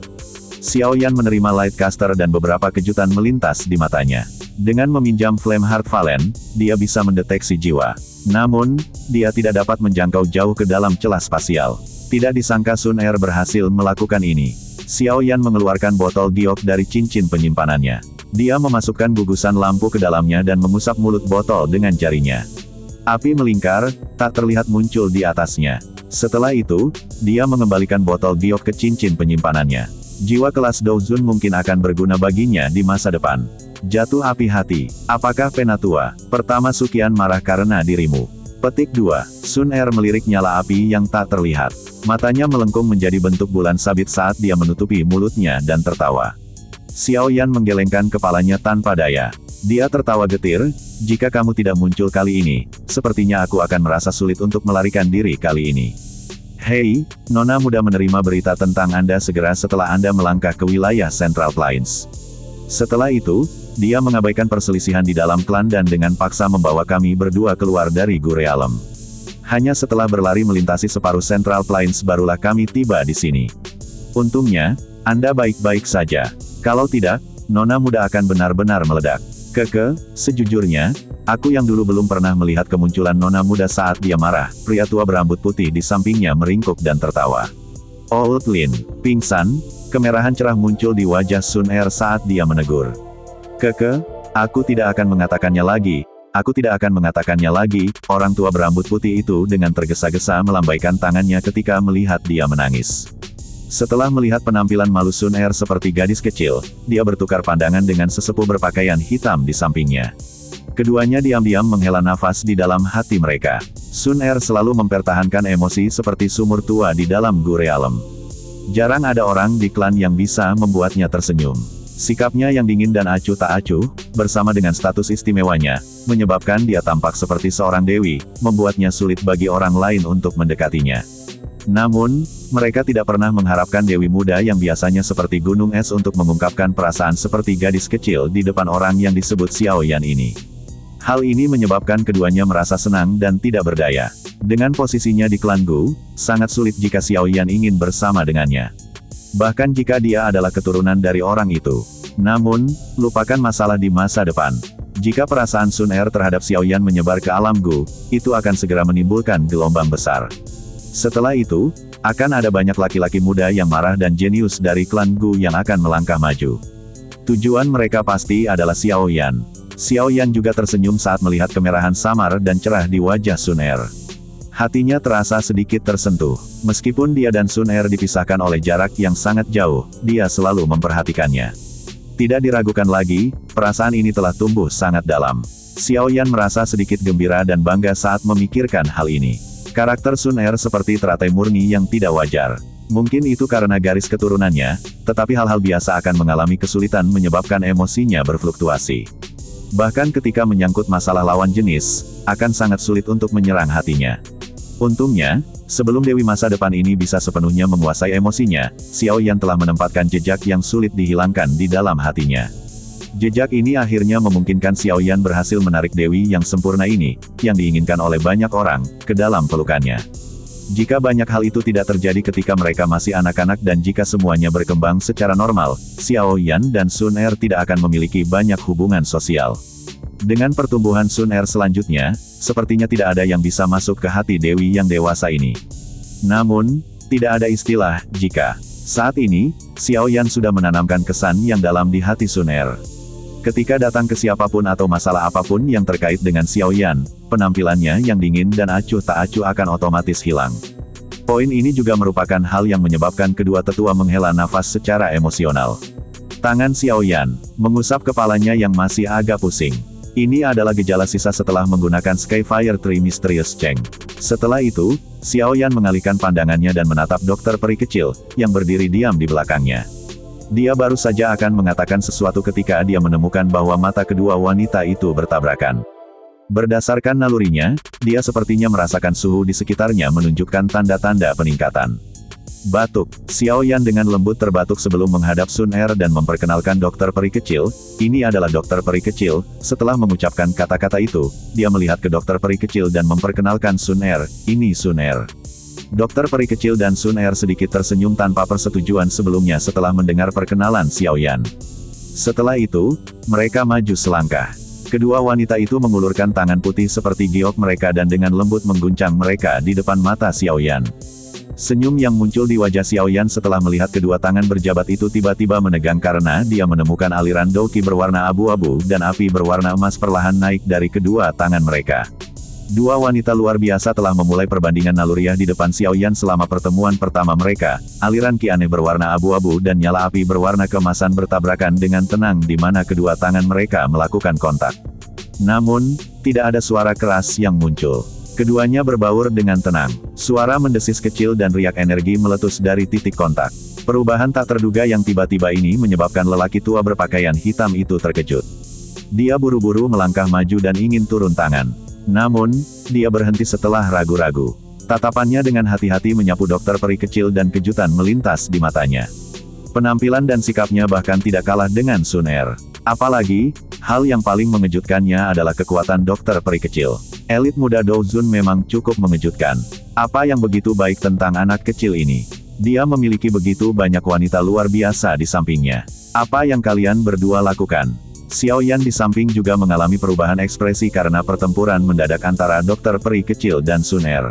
Xiaoyan menerima Lightcaster dan beberapa kejutan melintas di matanya. Dengan meminjam Flame Heart Valen, dia bisa mendeteksi jiwa. Namun, dia tidak dapat menjangkau jauh ke dalam celah spasial. Tidak disangka Sun Er berhasil melakukan ini. Xiaoyan mengeluarkan botol giok dari cincin penyimpanannya. Dia memasukkan gugusan lampu ke dalamnya dan mengusap mulut botol dengan jarinya. Api melingkar, tak terlihat muncul di atasnya. Setelah itu, dia mengembalikan botol giok ke cincin penyimpanannya. Jiwa kelas Doujun mungkin akan berguna baginya di masa depan. Jatuh api hati. Apakah Penatua? Pertama Sukian marah karena dirimu. Petik 2. Sun Er melirik nyala api yang tak terlihat. Matanya melengkung menjadi bentuk bulan sabit saat dia menutupi mulutnya dan tertawa. Xiaoyan menggelengkan kepalanya tanpa daya. Dia tertawa getir, "Jika kamu tidak muncul kali ini, sepertinya aku akan merasa sulit untuk melarikan diri kali ini." "Hei, Nona muda menerima berita tentang Anda segera setelah Anda melangkah ke wilayah Central Plains." Setelah itu, dia mengabaikan perselisihan di dalam klan dan dengan paksa membawa kami berdua keluar dari Gurealem. Hanya setelah berlari melintasi separuh Central Plains barulah kami tiba di sini. Untungnya, Anda baik-baik saja. Kalau tidak, Nona muda akan benar-benar meledak. Sejujurnya, aku yang dulu belum pernah melihat kemunculan Nona muda saat dia marah, pria tua berambut putih di sampingnya meringkuk dan tertawa. Old Lin, pingsan, kemerahan cerah muncul di wajah Sun Er saat dia menegur. Aku tidak akan mengatakannya lagi. Aku tidak akan mengatakannya lagi, orang tua berambut putih itu dengan tergesa-gesa melambaikan tangannya ketika melihat dia menangis. Setelah melihat penampilan malu Sun Er seperti gadis kecil, dia bertukar pandangan dengan sesepuh berpakaian hitam di sampingnya. Keduanya diam-diam menghela nafas di dalam hati mereka. Sun Er selalu mempertahankan emosi seperti sumur tua di dalam Gurealem. Jarang ada orang di klan yang bisa membuatnya tersenyum. Sikapnya yang dingin dan acuh tak acuh, bersama dengan status istimewanya, menyebabkan dia tampak seperti seorang dewi, membuatnya sulit bagi orang lain untuk mendekatinya. Namun, mereka tidak pernah mengharapkan dewi muda yang biasanya seperti gunung es untuk mengungkapkan perasaan seperti gadis kecil di depan orang yang disebut Xiao Yan ini. Hal ini menyebabkan keduanya merasa senang dan tidak berdaya. Dengan posisinya di klan Gu, sangat sulit jika Xiao Yan ingin bersama dengannya. Bahkan jika dia adalah keturunan dari orang itu. Namun, lupakan masalah di masa depan. Jika perasaan Sun Er terhadap Xiao Yan menyebar ke alam Gu, itu akan segera menimbulkan gelombang besar. Setelah itu, akan ada banyak laki-laki muda yang marah dan jenius dari klan Gu yang akan melangkah maju. Tujuan mereka pasti adalah Xiao Yan. Xiao Yan juga tersenyum saat melihat kemerahan samar dan cerah di wajah Sun Er. Hatinya terasa sedikit tersentuh. Meskipun dia dan Sun Er dipisahkan oleh jarak yang sangat jauh, dia selalu memperhatikannya. Tidak diragukan lagi, perasaan ini telah tumbuh sangat dalam. Xiao Yan merasa sedikit gembira dan bangga saat memikirkan hal ini. Karakter Sun Er seperti teratai murni yang tidak wajar. Mungkin itu karena garis keturunannya, tetapi hal-hal biasa akan mengalami kesulitan menyebabkan emosinya berfluktuasi. Bahkan ketika menyangkut masalah lawan jenis, akan sangat sulit untuk menyerang hatinya. Untungnya, sebelum Dewi masa depan ini bisa sepenuhnya menguasai emosinya, Xiao Yan telah menempatkan jejak yang sulit dihilangkan di dalam hatinya. Jejak ini akhirnya memungkinkan Xiao Yan berhasil menarik Dewi yang sempurna ini, yang diinginkan oleh banyak orang, ke dalam pelukannya. Jika banyak hal itu tidak terjadi ketika mereka masih anak-anak dan jika semuanya berkembang secara normal, Xiao Yan dan Sun Er tidak akan memiliki banyak hubungan sosial. Dengan pertumbuhan Sun Er selanjutnya, sepertinya tidak ada yang bisa masuk ke hati Dewi yang dewasa ini. Namun, tidak ada istilah jika. Saat ini, Xiao Yan sudah menanamkan kesan yang dalam di hati Sun Er. Ketika datang ke siapapun atau masalah apapun yang terkait dengan Xiao Yan, penampilannya yang dingin dan acuh tak acuh akan otomatis hilang. Poin ini juga merupakan hal yang menyebabkan kedua tetua menghela nafas secara emosional. Tangan Xiao Yan mengusap kepalanya yang masih agak pusing. Ini adalah gejala sisa setelah menggunakan Skyfire Tree Mysterious Cheng. Setelah itu, Xiao Yan mengalihkan pandangannya dan menatap dokter peri kecil, yang berdiri diam di belakangnya. Dia baru saja akan mengatakan sesuatu ketika dia menemukan bahwa mata kedua wanita itu bertabrakan. Berdasarkan nalurinya, dia sepertinya merasakan suhu di sekitarnya menunjukkan tanda-tanda peningkatan. Batuk. Xiao Yan dengan lembut terbatuk sebelum menghadap Sun Er dan memperkenalkan dokter peri kecil. Ini adalah dokter peri kecil. Setelah mengucapkan kata-kata itu, dia melihat ke dokter peri kecil dan memperkenalkan Sun Er. Ini Sun Er. Dokter peri kecil dan Sun Er sedikit tersenyum tanpa persetujuan sebelumnya setelah mendengar perkenalan Xiao Yan. Setelah itu, mereka maju selangkah. Kedua wanita itu mengulurkan tangan putih seperti giok mereka dan dengan lembut mengguncang mereka di depan mata Xiao Yan. Senyum yang muncul di wajah Xiao Yan setelah melihat kedua tangan berjabat itu tiba-tiba menegang karena dia menemukan aliran Douqi berwarna abu-abu dan api berwarna emas perlahan naik dari kedua tangan mereka. Dua wanita luar biasa telah memulai perbandingan naluriah di depan Xiao Yan selama pertemuan pertama mereka. Aliran ki aneh berwarna abu-abu dan nyala api berwarna keemasan bertabrakan dengan tenang di mana kedua tangan mereka melakukan kontak. Namun, tidak ada suara keras yang muncul. Keduanya berbaur dengan tenang. Suara mendesis kecil dan riak energi meletus dari titik kontak. Perubahan tak terduga yang tiba-tiba ini menyebabkan lelaki tua berpakaian hitam itu terkejut. Dia buru-buru melangkah maju dan ingin turun tangan. Namun, dia berhenti setelah ragu-ragu. Tatapannya dengan hati-hati menyapu dokter peri kecil dan kejutan melintas di matanya. Penampilan dan sikapnya bahkan tidak kalah dengan Sun Er. Apalagi, hal yang paling mengejutkannya adalah kekuatan dokter peri kecil. Elit muda Do Zun memang cukup mengejutkan. Apa yang begitu baik tentang anak kecil ini? Dia memiliki begitu banyak wanita luar biasa di sampingnya. Apa yang kalian berdua lakukan? Xiao Yan di samping juga mengalami perubahan ekspresi karena pertempuran mendadak antara dokter peri kecil dan Sun Er.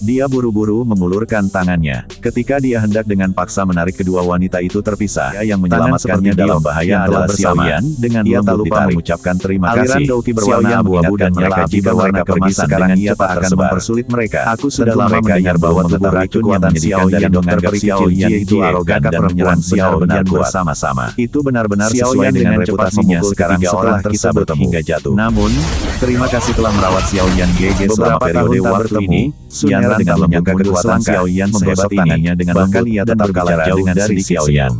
Dia buru-buru mengulurkan tangannya. Ketika dia hendak dengan paksa menarik kedua wanita itu terpisah, yang menyelamatkannya dalam bahaya adalah Xiao Yan. Dengan ia tak lupa mengucapkan terima kasih. Aliran Douqi berwarna abu-abu dan nyala jika warna pergi sekarang ia tak akan mempersulit mereka. Aku sudah lama mendengar bahwa tubuh racun yang Xiao Yan dokter peri kecil itu arogan dan menyerang Xiao Yan bersama-sama. Itu benar-benar sesuai dengan reputasinya sekarang setelah kita bertemu hingga jatuh. Namun, terima kasih telah merawat Xiao Yan GG selama periode waktu ini. Sun Er dengan menyangka kekuatan Xiao Yan sehebat tangannya dengan bahkan ia tetap kalah jauh dari Xiao Yan.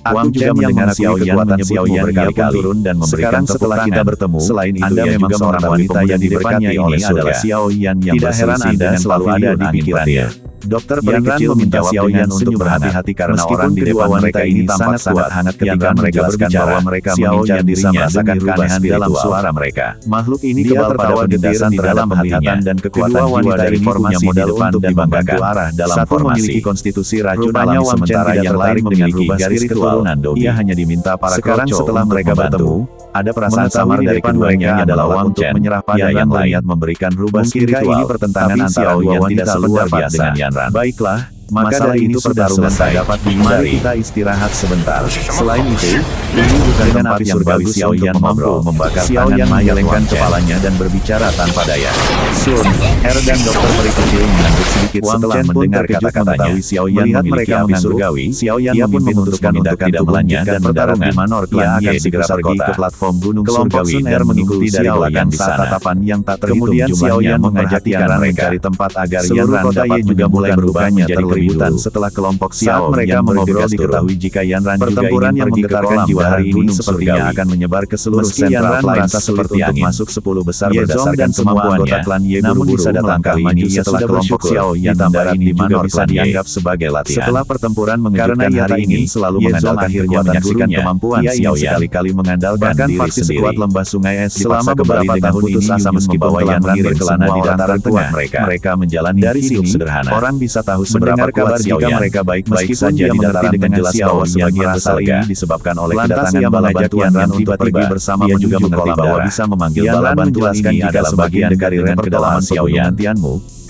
Wang Chen yang mendengar Xiao Yan menyebutmu berkali-kali turun dan memberikan setelah kita bertemu, selain itu Anda memang seorang wanita yang diberkati oleh adalah Xiao Yan yang tidak heran Anda selalu ada di pikirannya. Dokter peri kecil minta Xiao Yan untuk berhati-hati karena orang di depan mereka ini tampak sangat hangat ketika mereka berbicara bahwa mereka mengincar dirinya merasakan keanehan dalam suara mereka. Makhluk ini kebal pada pendedasan di dalam penglihatan dan kekuatan jiwa dari formasi modal untuk dibanggakan. Satu memiliki konstitusi racun alami sementara yang lain memiliki garis keturunan Douqi. Ia hanya diminta para sekarang setelah mereka bertemu, ada perasaan samar dari keduanya adalah Wang Chen menyerah pada yang lain memberikan rubah spiritual. Ini pertentangan antara dua wanita luar biasa dengan Yan Ran. Baiklah, maka dari itu pertarungan tak dapat dihindari. Mari kita istirahat sebentar. Selain itu, ini bukan tempat yang bagus Xiao Yan mampu membakar tangan menyelengkan kepalanya dan berbicara tanpa daya. Sun Er dan dokter peri kecil mengangguk sedikit setelah mendengar kata-katanya. Xiao Yan melihat mereka api surgawi, Xiao Yan pun memutuskan untuk tidak melanjutkan pertarungan di Manor Klan. Ia akan segera pergi ke platform gunung surgawi dan mengikuti dari belakang saat tatapan yang tak terhitung jumlahnya. Kemudian Xiao Yan memperhatikan mencari tempat agar Yan Ran dapat juga mulai berubah menjadi keributan setelah kelompok Xiao mereka mengobrol diketahui jika Yan Ran juga ingin pergi ke kolam jiwa hari ini sepertinya akan menyebar ke seluruh Central Plains seperti untuk masuk 10 besar berdasarkan semua anggota klan Ye buru-buru bisa datang kali ini setelah kelompok Xiao Yan mendarat di Manor bisa dianggap sebagai latihan. Setelah pertempuran mengejutkan hari ini selalu mengandalkan kekuatan menyaksikan kemampuan Xiao Yan sekali-kali mengandalkan diri sendiri. Sekuat lembah sungai es selama beberapa tahun ini harus membawa Yan Ran berkelana di dataran tengah mereka menjalani dari hidup sederhana. Orang bisa tahu seberapa kabar jika mereka baik-baik saja di dataran dengan jelas bahwa sebagian besar ini disebabkan oleh kedatangan bala bantuan yang tiba-tiba bersama dia juga mengerti bahwa bisa memanggil bala bantuan ini adalah sebagian dari kedalaman Xiao Yan.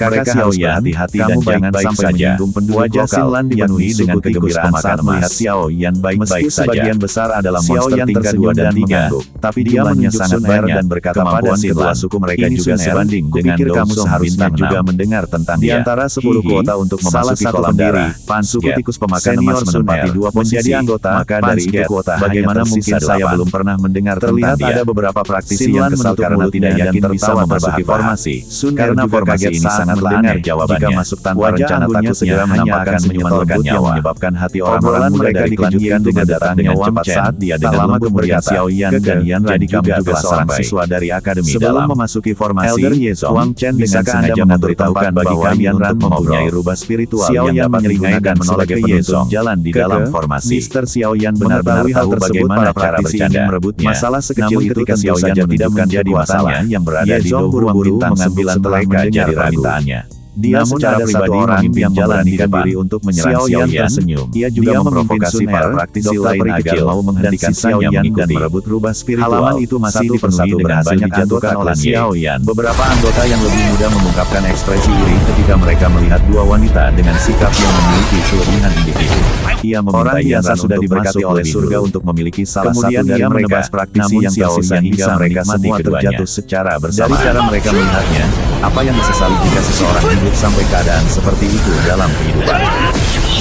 Mereka harus berhati-hati dan jangan sampai menyinggung penduduk lokal. Dipenuhi dengan kegembiraan saat melihat Xiao Yan baik-baik saja. Sebagian besar adalah monster tingkat 2 dan 3, tapi dia menunjuk sangat banyak dan berkata kemampuan kedua suku mereka juga sebanding dengan kamu seharusnya juga mendengar tentang dia. Di antara 10 kuota untuk memasuki kolam darah, suku tikus pemakan emas menempati 2 posisi menjadi anggota, maka dari itu kuota bagaimana mungkin saya belum pernah mendengar tentang dia. Ada beberapa praktisi yang kesal karena tidak yakin bisa memasuki formasi. Karena formasi ini sangat mendengar jawabannya. Jika masuk tanpa rencana takutnya hanya akan menyetolkan nyawa, menyebabkan hati orang-orang mereka dikejutkan dengan datangnya cepat saat dia dengan lama kemudian Xiao Yan dan Yan Ran juga telah seorang siswa dari akademi sebelum memasuki formasi. Elder Yezong, Wang Chen dengan sengaja memberitahukan bagi kalian untuk mempunyai rubah spiritual yang dapat digunakan menolak Yezong jalan di dalam formasi. Mr. Xiao Yan benar-benar tahu bagaimana cara bercanda merebutnya. Masalah sekecil itu ketika Xiao Yan tidak menjadi masalah yang berada di Dohuang Bintang 9 mereka jadi permintaannya. Dia secara pribadi memimpin memberanikan diri untuk menyerang Xiao Yan. Ia juga memprovokasi para praktisi lain agar mau menghentikan Xiao Yan dan merebut rubah spiritual. Halaman itu masih dipenuhi dengan banyak anggota oleh Xiao Yan. Beberapa anggota yang lebih muda mengungkapkan ekspresi iri ketika mereka melihat dua wanita dengan sikap yang memiliki kelebihan individu. Ia meminta Yan Ran sudah diberkati oleh surga untuk memiliki salah satu dari mereka. Praktisi yang tersisa hingga mereka semua terjatuh secara bersamaan. Dari cara mereka melihatnya, apa yang disesali jika seseorang hidup sampai keadaan seperti itu dalam kehidupan.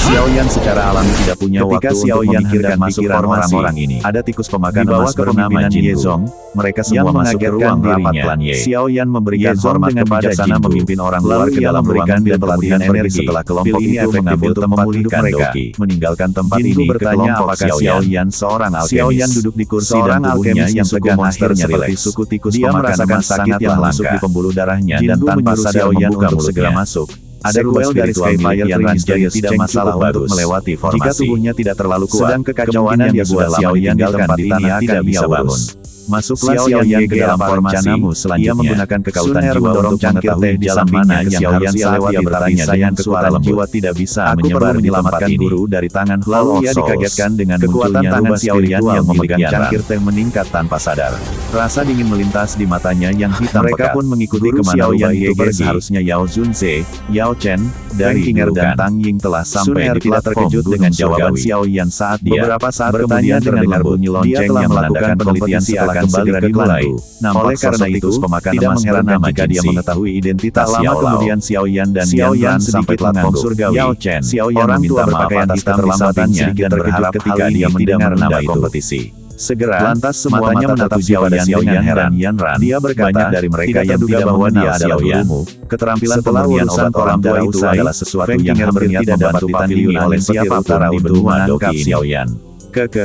Xiao Yan secara alami tidak punya waktu untuk memikirkan pikiran orang-orang ini. Ada tikus pemakan emas bernama Yezong, mereka semua masuk ke ruang rapat klan Ye. Xiao Yan memberikan hormat kepada bijaksana memimpin orang luar ke dalam ruangan dan pelatihan energi setelah kelompok itu mengambil tempat hidup mereka. Meninggalkan tempat ini bertanya apakah Xiao Yan seorang alkemis. Xiao Yan duduk di kursi dan tubuhnya yang tegang akhirnya seperti suku tikus pemakan emas sangatlah langsung di pembuluh darahnya dan tanpa sadar membuka mulut segera masuk. Ada rubah spiritual milik Yan Ran jadi tidak masalah untuk melewati formasi. Jika tubuhnya tidak terlalu kuat, sedang kekacauan yang dia sudah lama tinggalkan di tanah tidak bisa bangun. Masuklah Xiao Yan ke dalam formasimu selanjutnya. Ia menggunakan kekautan jiwa untuk mengetahui di jalan mana yang harus dia lewati. Bertanya dengan suara jiwa tidak bisa menyebar menyelamatkan guru dari tangan Lalu ia dikagetkan dengan kekuatan tangan Xiao Yan yang memegang cangkir teh meningkat tanpa sadar. Rasa dingin melintas di matanya yang hitam pekat. Mereka pun mengikuti kemana Xiao Yan itu pergi. Seharusnya Yao Zunze, Yao Chen, dari Qinger dan Tang Ying telah sampai di platform terkejut dengan jawaban Xiao Yan saat dia beberapa saat bertanya dengan bunyi lonceng yang melakukan penelitian setelah kembali ke Klandu. Oleh karena itu, tidak mengherankan jika dia mengetahui identitas Xiao Lao. Kemudian Xiao Yan dan Xiao Yan sampai platform surgawi. Yao Chen, orang tua berpakaian hitam keterlambatannya dan berharap ketika dia mendengar nama kompetisi. Segera, lantas semuanya menatap Xiao Yan heran. Dia berkata, banyak dari mereka yang tidak bahwa dia adalah gurumu. Keterampilan pemberian obat orang tua itu adalah sesuatu yang hampir tidak dapat ditandingi oleh siapapun di benua menangkap Xiao Yan.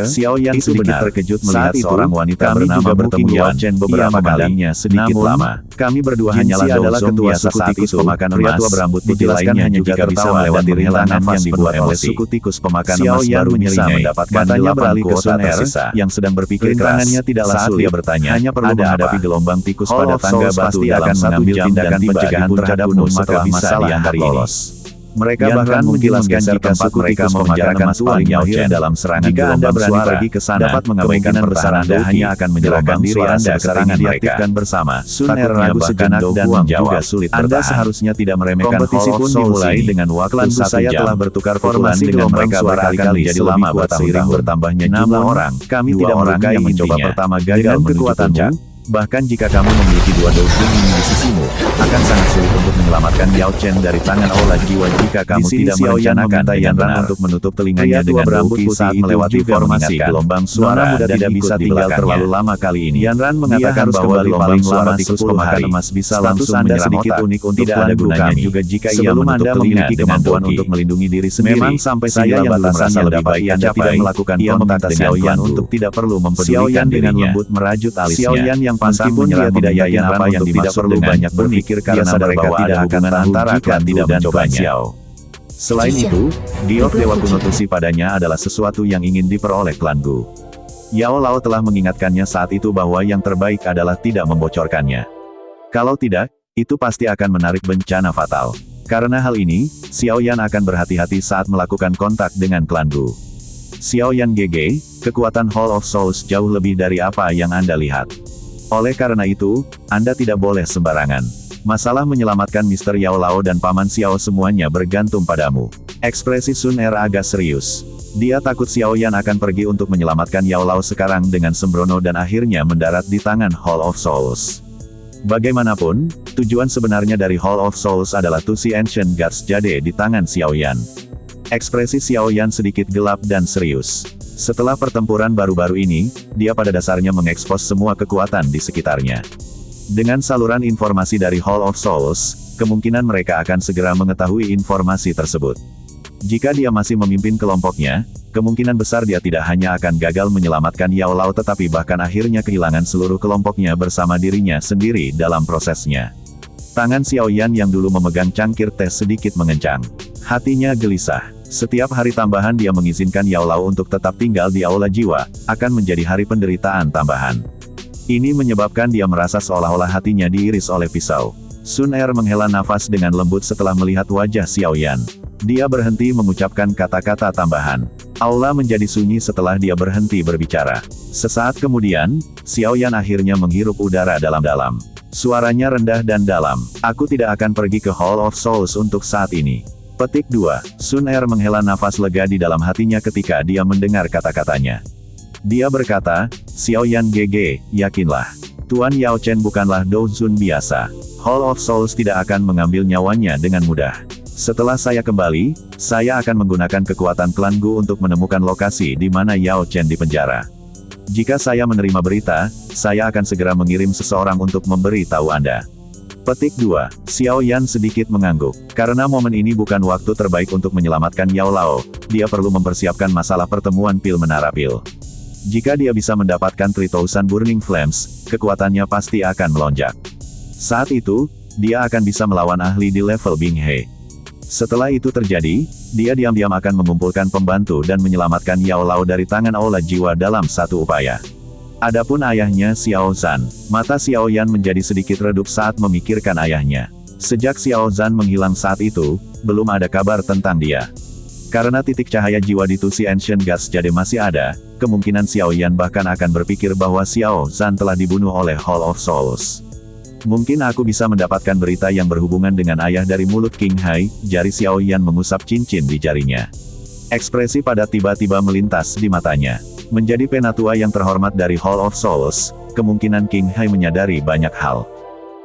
Xiao Yan sedikit terkejut melihat seorang wanita bernama bertemu Yao Chen beberapa kali. Sedikit lama, kami berdua hanyalah Dozong biasa saat itu. Pemakan emas tua berambut putih lainnya juga bisa melewati rintangan yang dibuat oleh suku tikus pemakan emas baru bisa mendapatkan 8 kuota tersisa yang sedang berpikir keras. Saat dia bertanya, hanya perlu menghadapi gelombang tikus pada tangga batu dalam 1 jam tindakan pencegahan terhadapmu setelah masalah hari ini. Mereka bahkan menjelaskan jika suku mereka memenjarakan Tuan Yao Chen dalam serangan gelombang suara, pergi ke sana, dapat mengabaikan besar Anda hanya akan menyerahkan diri Anda serangan diaktifkan bersama. Sun Er ragu sejenak dan menjawab, sulit Anda seharusnya tidak meremehkan kompetisi pun dimulai dengan waktu 1 jam. Saya telah bertukar formasi dengan mereka berkali-kali selama seiring bertambahnya jumlah orang. Kami tidak melukai yang mencoba pertama gagal menuju puncak. Bahkan jika kamu memiliki 2 dosen di sisimu, akan sangat sulit untuk menyelamatkan Yao Chen dari tangan aula jiwa jika kamu tidak merencanakan Yan Ran untuk menutup telinganya dengan buki saat melewati formasi gelombang suara muda tidak bisa tinggal terlalu lama kali ini. Yan Ran mengatakan bahwa gelombang suara tikus pemakan emas bisa langsung menyerang otak. Unik untuk tidak ada gunanya juga jika ia menutup telinga dengan kemampuan untuk melindungi diri sendiri. Memang sampai saya yang merasa lebih baik Anda tidak melakukan kontak dengan Yan untuk tidak perlu mempedulikan dirinya. Lembut merajut alisnya. Meskipun dia tidak yakin apa yang dimaksud perlu banyak berpikir karena mereka tidak akan antara Klandu dan Ban Xiao. Selain itu, giok Dewa Kuno Tusi padanya adalah sesuatu yang ingin diperoleh Klandu. Yao Lao telah mengingatkannya saat itu bahwa yang terbaik adalah tidak membocorkannya. Kalau tidak, itu pasti akan menarik bencana fatal. Karena hal ini, Xiao Yan akan berhati-hati saat melakukan kontak dengan Klandu. Xiao Yan GG, kekuatan Hall of Souls jauh lebih dari apa yang Anda lihat. Oleh karena itu, Anda tidak boleh sembarangan. Masalah menyelamatkan Mr. Yao Lao dan Paman Xiao semuanya bergantung padamu. Ekspresi Sun Er agak serius. Dia takut Xiao Yan akan pergi untuk menyelamatkan Yao Lao sekarang dengan sembrono dan akhirnya mendarat di tangan Hall of Souls. Bagaimanapun, tujuan sebenarnya dari Hall of Souls adalah to see Ancient Gods Jade di tangan Xiao Yan. Ekspresi Xiao Yan sedikit gelap dan serius. Setelah pertempuran baru-baru ini, dia pada dasarnya mengekspos semua kekuatan di sekitarnya. Dengan saluran informasi dari Hall of Souls, kemungkinan mereka akan segera mengetahui informasi tersebut. Jika dia masih memimpin kelompoknya, kemungkinan besar dia tidak hanya akan gagal menyelamatkan Yao Lao tetapi bahkan akhirnya kehilangan seluruh kelompoknya bersama dirinya sendiri dalam prosesnya. Tangan Xiao Yan yang dulu memegang cangkir teh sedikit mengencang. Hatinya gelisah. Setiap hari tambahan dia mengizinkan Yao Lao untuk tetap tinggal di aula jiwa, akan menjadi hari penderitaan tambahan. Ini menyebabkan dia merasa seolah-olah hatinya diiris oleh pisau. Sun Er menghela nafas dengan lembut setelah melihat wajah Xiao Yan. Dia berhenti mengucapkan kata-kata tambahan. Aula menjadi sunyi setelah dia berhenti berbicara. Sesaat kemudian, Xiao Yan akhirnya menghirup udara dalam-dalam. Suaranya rendah dan dalam. Aku tidak akan pergi ke Hall of Souls untuk saat ini. Petik 2. Sun Er menghela nafas lega di dalam hatinya ketika dia mendengar kata-katanya. Dia berkata, Xiao Yan GG, yakinlah. Tuan Yao Chen bukanlah Dozun biasa. Hall of Souls tidak akan mengambil nyawanya dengan mudah. Setelah saya kembali, saya akan menggunakan kekuatan klanku untuk menemukan lokasi di mana Yao Chen dipenjara. Jika saya menerima berita, saya akan segera mengirim seseorang untuk memberi tahu Anda. Petik 2. Xiao Yan sedikit mengangguk. Karena momen ini bukan waktu terbaik untuk menyelamatkan Yao Lao, dia perlu mempersiapkan masalah pertemuan pil menara pil. Jika dia bisa mendapatkan 3000 Burning Flames, kekuatannya pasti akan melonjak. Saat itu, dia akan bisa melawan ahli di level Bing He. Setelah itu terjadi, dia diam-diam akan mengumpulkan pembantu dan menyelamatkan Yao Lao dari tangan Aula Jiwa dalam satu upaya. Adapun ayahnya Xiao Zhan, mata Xiao Yan menjadi sedikit redup saat memikirkan ayahnya. Sejak Xiao Zhan menghilang saat itu, belum ada kabar tentang dia. Karena titik cahaya jiwa di Tusi Ancient Gods Jade masih ada, kemungkinan Xiao Yan bahkan akan berpikir bahwa Xiao Zhan telah dibunuh oleh Hall of Souls. Mungkin aku bisa mendapatkan berita yang berhubungan dengan ayah dari mulut King Hai, jari Xiao Yan mengusap cincin di jarinya. Ekspresi padat tiba-tiba melintas di matanya. Menjadi penatua yang terhormat dari Hall of Souls, kemungkinan King Hai menyadari banyak hal.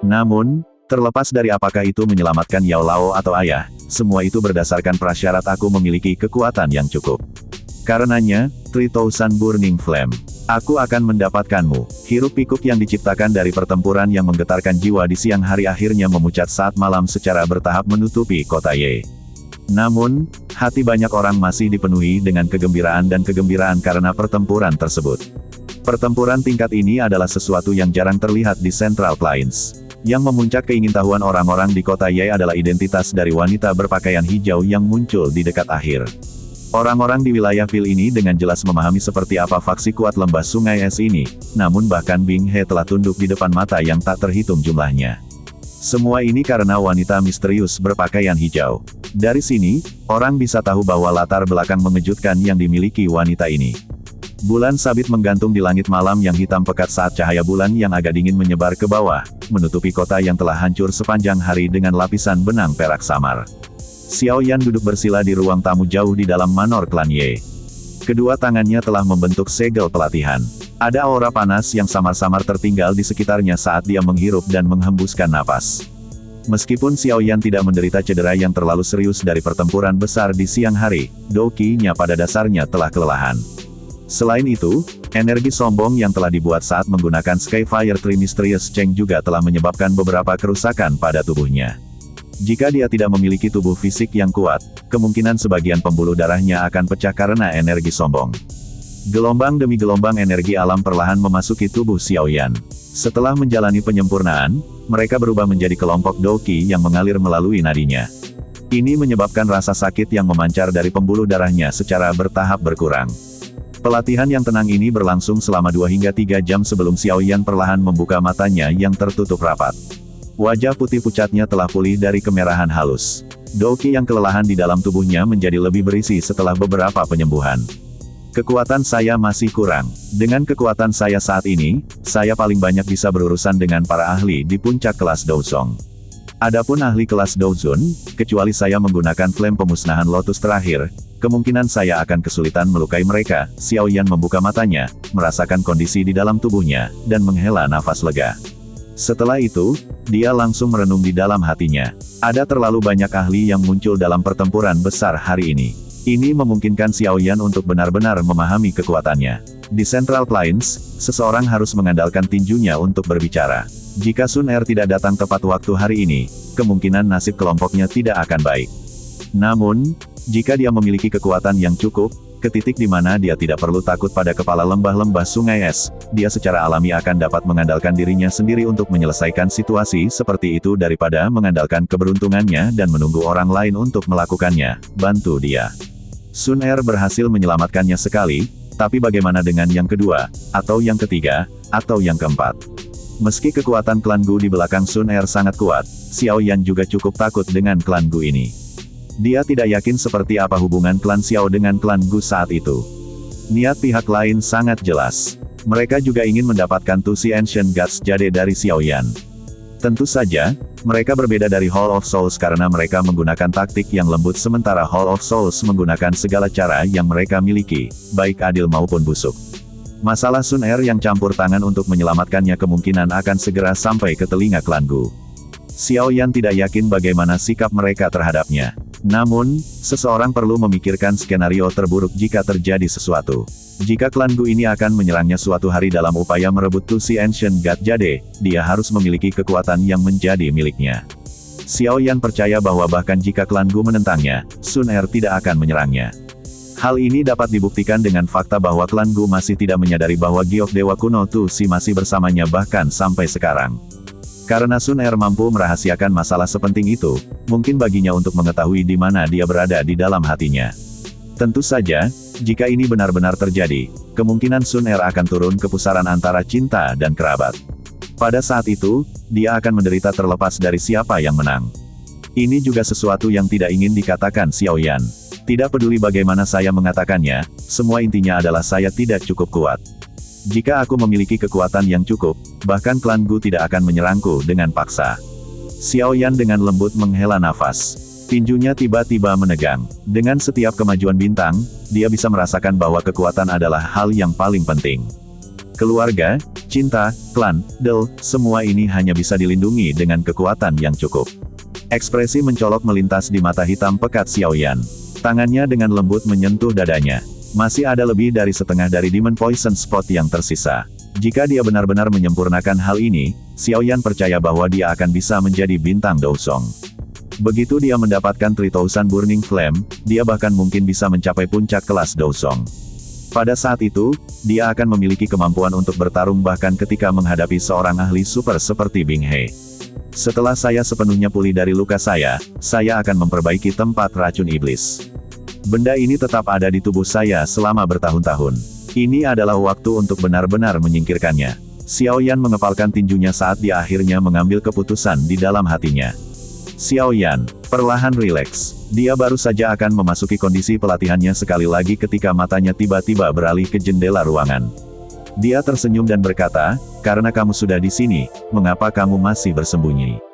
Namun, terlepas dari apakah itu menyelamatkan Yao Lao atau ayah, semua itu berdasarkan prasyarat aku memiliki kekuatan yang cukup. Karenanya, 3000 Burning Flame. Aku akan mendapatkanmu. Hiruk pikuk yang diciptakan dari pertempuran yang menggetarkan jiwa di siang hari akhirnya memucat saat malam secara bertahap menutupi kota Ye. Namun, hati banyak orang masih dipenuhi dengan kegembiraan dan kegembiraan karena pertempuran tersebut. Pertempuran tingkat ini adalah sesuatu yang jarang terlihat di Central Plains. Yang memuncak keingintahuan orang-orang di kota Ye adalah identitas dari wanita berpakaian hijau yang muncul di dekat akhir. Orang-orang di wilayah Pil ini dengan jelas memahami seperti apa faksi kuat lembah sungai es ini, namun bahkan Bing He telah tunduk di depan mata yang tak terhitung jumlahnya. Semua ini karena wanita misterius berpakaian hijau. Dari sini, orang bisa tahu bahwa latar belakang mengejutkan yang dimiliki wanita ini. Bulan sabit menggantung di langit malam yang hitam pekat saat cahaya bulan yang agak dingin menyebar ke bawah, menutupi kota yang telah hancur sepanjang hari dengan lapisan benang perak samar. Xiao Yan duduk bersila di ruang tamu jauh di dalam manor klan Ye. Kedua tangannya telah membentuk segel pelatihan. Ada aura panas yang samar-samar tertinggal di sekitarnya saat dia menghirup dan menghembuskan napas. Meskipun Xiao Yan tidak menderita cedera yang terlalu serius dari pertempuran besar di siang hari, Doki-nya pada dasarnya telah kelelahan. Selain itu, energi sombong yang telah dibuat saat menggunakan Skyfire Tree Mysterious Cheng juga telah menyebabkan beberapa kerusakan pada tubuhnya. Jika dia tidak memiliki tubuh fisik yang kuat, kemungkinan sebagian pembuluh darahnya akan pecah karena energi sombong. Gelombang demi gelombang energi alam perlahan memasuki tubuh Xiao Yan. Setelah menjalani penyempurnaan, mereka berubah menjadi kelompok Doki yang mengalir melalui nadinya. Ini menyebabkan rasa sakit yang memancar dari pembuluh darahnya secara bertahap berkurang. Pelatihan yang tenang ini berlangsung selama 2 hingga 3 jam sebelum Xiao Yan perlahan membuka matanya yang tertutup rapat. Wajah putih pucatnya telah pulih dari kemerahan halus. Doki yang kelelahan di dalam tubuhnya menjadi lebih berisi setelah beberapa penyembuhan. Kekuatan saya masih kurang. Dengan kekuatan saya saat ini, saya paling banyak bisa berurusan dengan para ahli di puncak kelas Douzong. Adapun ahli kelas Douzun, kecuali saya menggunakan flame pemusnahan lotus terakhir, kemungkinan saya akan kesulitan melukai mereka. Xiao Yan membuka matanya, merasakan kondisi di dalam tubuhnya, dan menghela nafas lega. Setelah itu, dia langsung merenung di dalam hatinya. Ada terlalu banyak ahli yang muncul dalam pertempuran besar hari ini. Ini memungkinkan Xiao Yan untuk benar-benar memahami kekuatannya. Di Central Plains, seseorang harus mengandalkan tinjunya untuk berbicara. Jika Sun Er tidak datang tepat waktu hari ini, kemungkinan nasib kelompoknya tidak akan baik. Namun, jika dia memiliki kekuatan yang cukup, ke titik di mana dia tidak perlu takut pada kepala lembah-lembah sungai es, dia secara alami akan dapat mengandalkan dirinya sendiri untuk menyelesaikan situasi seperti itu daripada mengandalkan keberuntungannya dan menunggu orang lain untuk melakukannya. Bantu dia. Sun Er berhasil menyelamatkannya sekali, tapi bagaimana dengan yang kedua, atau yang ketiga, atau yang keempat? Meski kekuatan klan Gu di belakang Sun Er sangat kuat, Xiao Yan juga cukup takut dengan klan Gu ini. Dia tidak yakin seperti apa hubungan klan Xiao dengan klan Gu saat itu. Niat pihak lain sangat jelas. Mereka juga ingin mendapatkan Tusi Ancient Gods Jade dari Xiao Yan. Tentu saja, mereka berbeda dari Hall of Souls karena mereka menggunakan taktik yang lembut sementara Hall of Souls menggunakan segala cara yang mereka miliki, baik adil maupun busuk. Masalah Sun Er yang campur tangan untuk menyelamatkannya kemungkinan akan segera sampai ke telinga klan Gu. Xiao Yan tidak yakin bagaimana sikap mereka terhadapnya. Namun, seseorang perlu memikirkan skenario terburuk jika terjadi sesuatu. Jika klan Gu ini akan menyerangnya suatu hari dalam upaya merebut Tusi Ancient God Jade, dia harus memiliki kekuatan yang menjadi miliknya. Xiao Yan percaya bahwa bahkan jika klan Gu menentangnya, Sun Er tidak akan menyerangnya. Hal ini dapat dibuktikan dengan fakta bahwa klan Gu masih tidak menyadari bahwa Giok Dewa Kuno Tusi masih bersamanya bahkan sampai sekarang. Karena Sun Er mampu merahasiakan masalah sepenting itu, mungkin baginya untuk mengetahui di mana dia berada di dalam hatinya. Tentu saja, jika ini benar-benar terjadi, kemungkinan Sun Er akan turun ke pusaran antara cinta dan kerabat. Pada saat itu, dia akan menderita terlepas dari siapa yang menang. Ini juga sesuatu yang tidak ingin dikatakan Xiao Yan. Tidak peduli bagaimana saya mengatakannya, semua intinya adalah saya tidak cukup kuat. Jika aku memiliki kekuatan yang cukup, bahkan klan Gu tidak akan menyerangku dengan paksa. Xiao Yan dengan lembut menghela nafas. Tinjunya tiba-tiba menegang. Dengan setiap kemajuan bintang, dia bisa merasakan bahwa kekuatan adalah hal yang paling penting. Keluarga, cinta, klan, del, semua ini hanya bisa dilindungi dengan kekuatan yang cukup. Ekspresi mencolok melintas di mata hitam pekat Xiao Yan. Tangannya dengan lembut menyentuh dadanya. Masih ada lebih dari setengah dari Demon Poison Spot yang tersisa. Jika dia benar-benar menyempurnakan hal ini, Xiao Yan percaya bahwa dia akan bisa menjadi bintang Dousong. Begitu dia mendapatkan 3000 Burning Flame, dia bahkan mungkin bisa mencapai puncak kelas Dousong. Pada saat itu, dia akan memiliki kemampuan untuk bertarung bahkan ketika menghadapi seorang ahli super seperti Bing He. Setelah saya sepenuhnya pulih dari luka saya akan memperbaiki tempat racun iblis. Benda ini tetap ada di tubuh saya selama bertahun-tahun. Ini adalah waktu untuk benar-benar menyingkirkannya. Xiao Yan mengepalkan tinjunya saat dia akhirnya mengambil keputusan di dalam hatinya. Xiao Yan, perlahan rileks. Dia baru saja akan memasuki kondisi pelatihannya sekali lagi ketika matanya tiba-tiba beralih ke jendela ruangan. Dia tersenyum dan berkata, "Karena kamu sudah di sini, mengapa kamu masih bersembunyi?"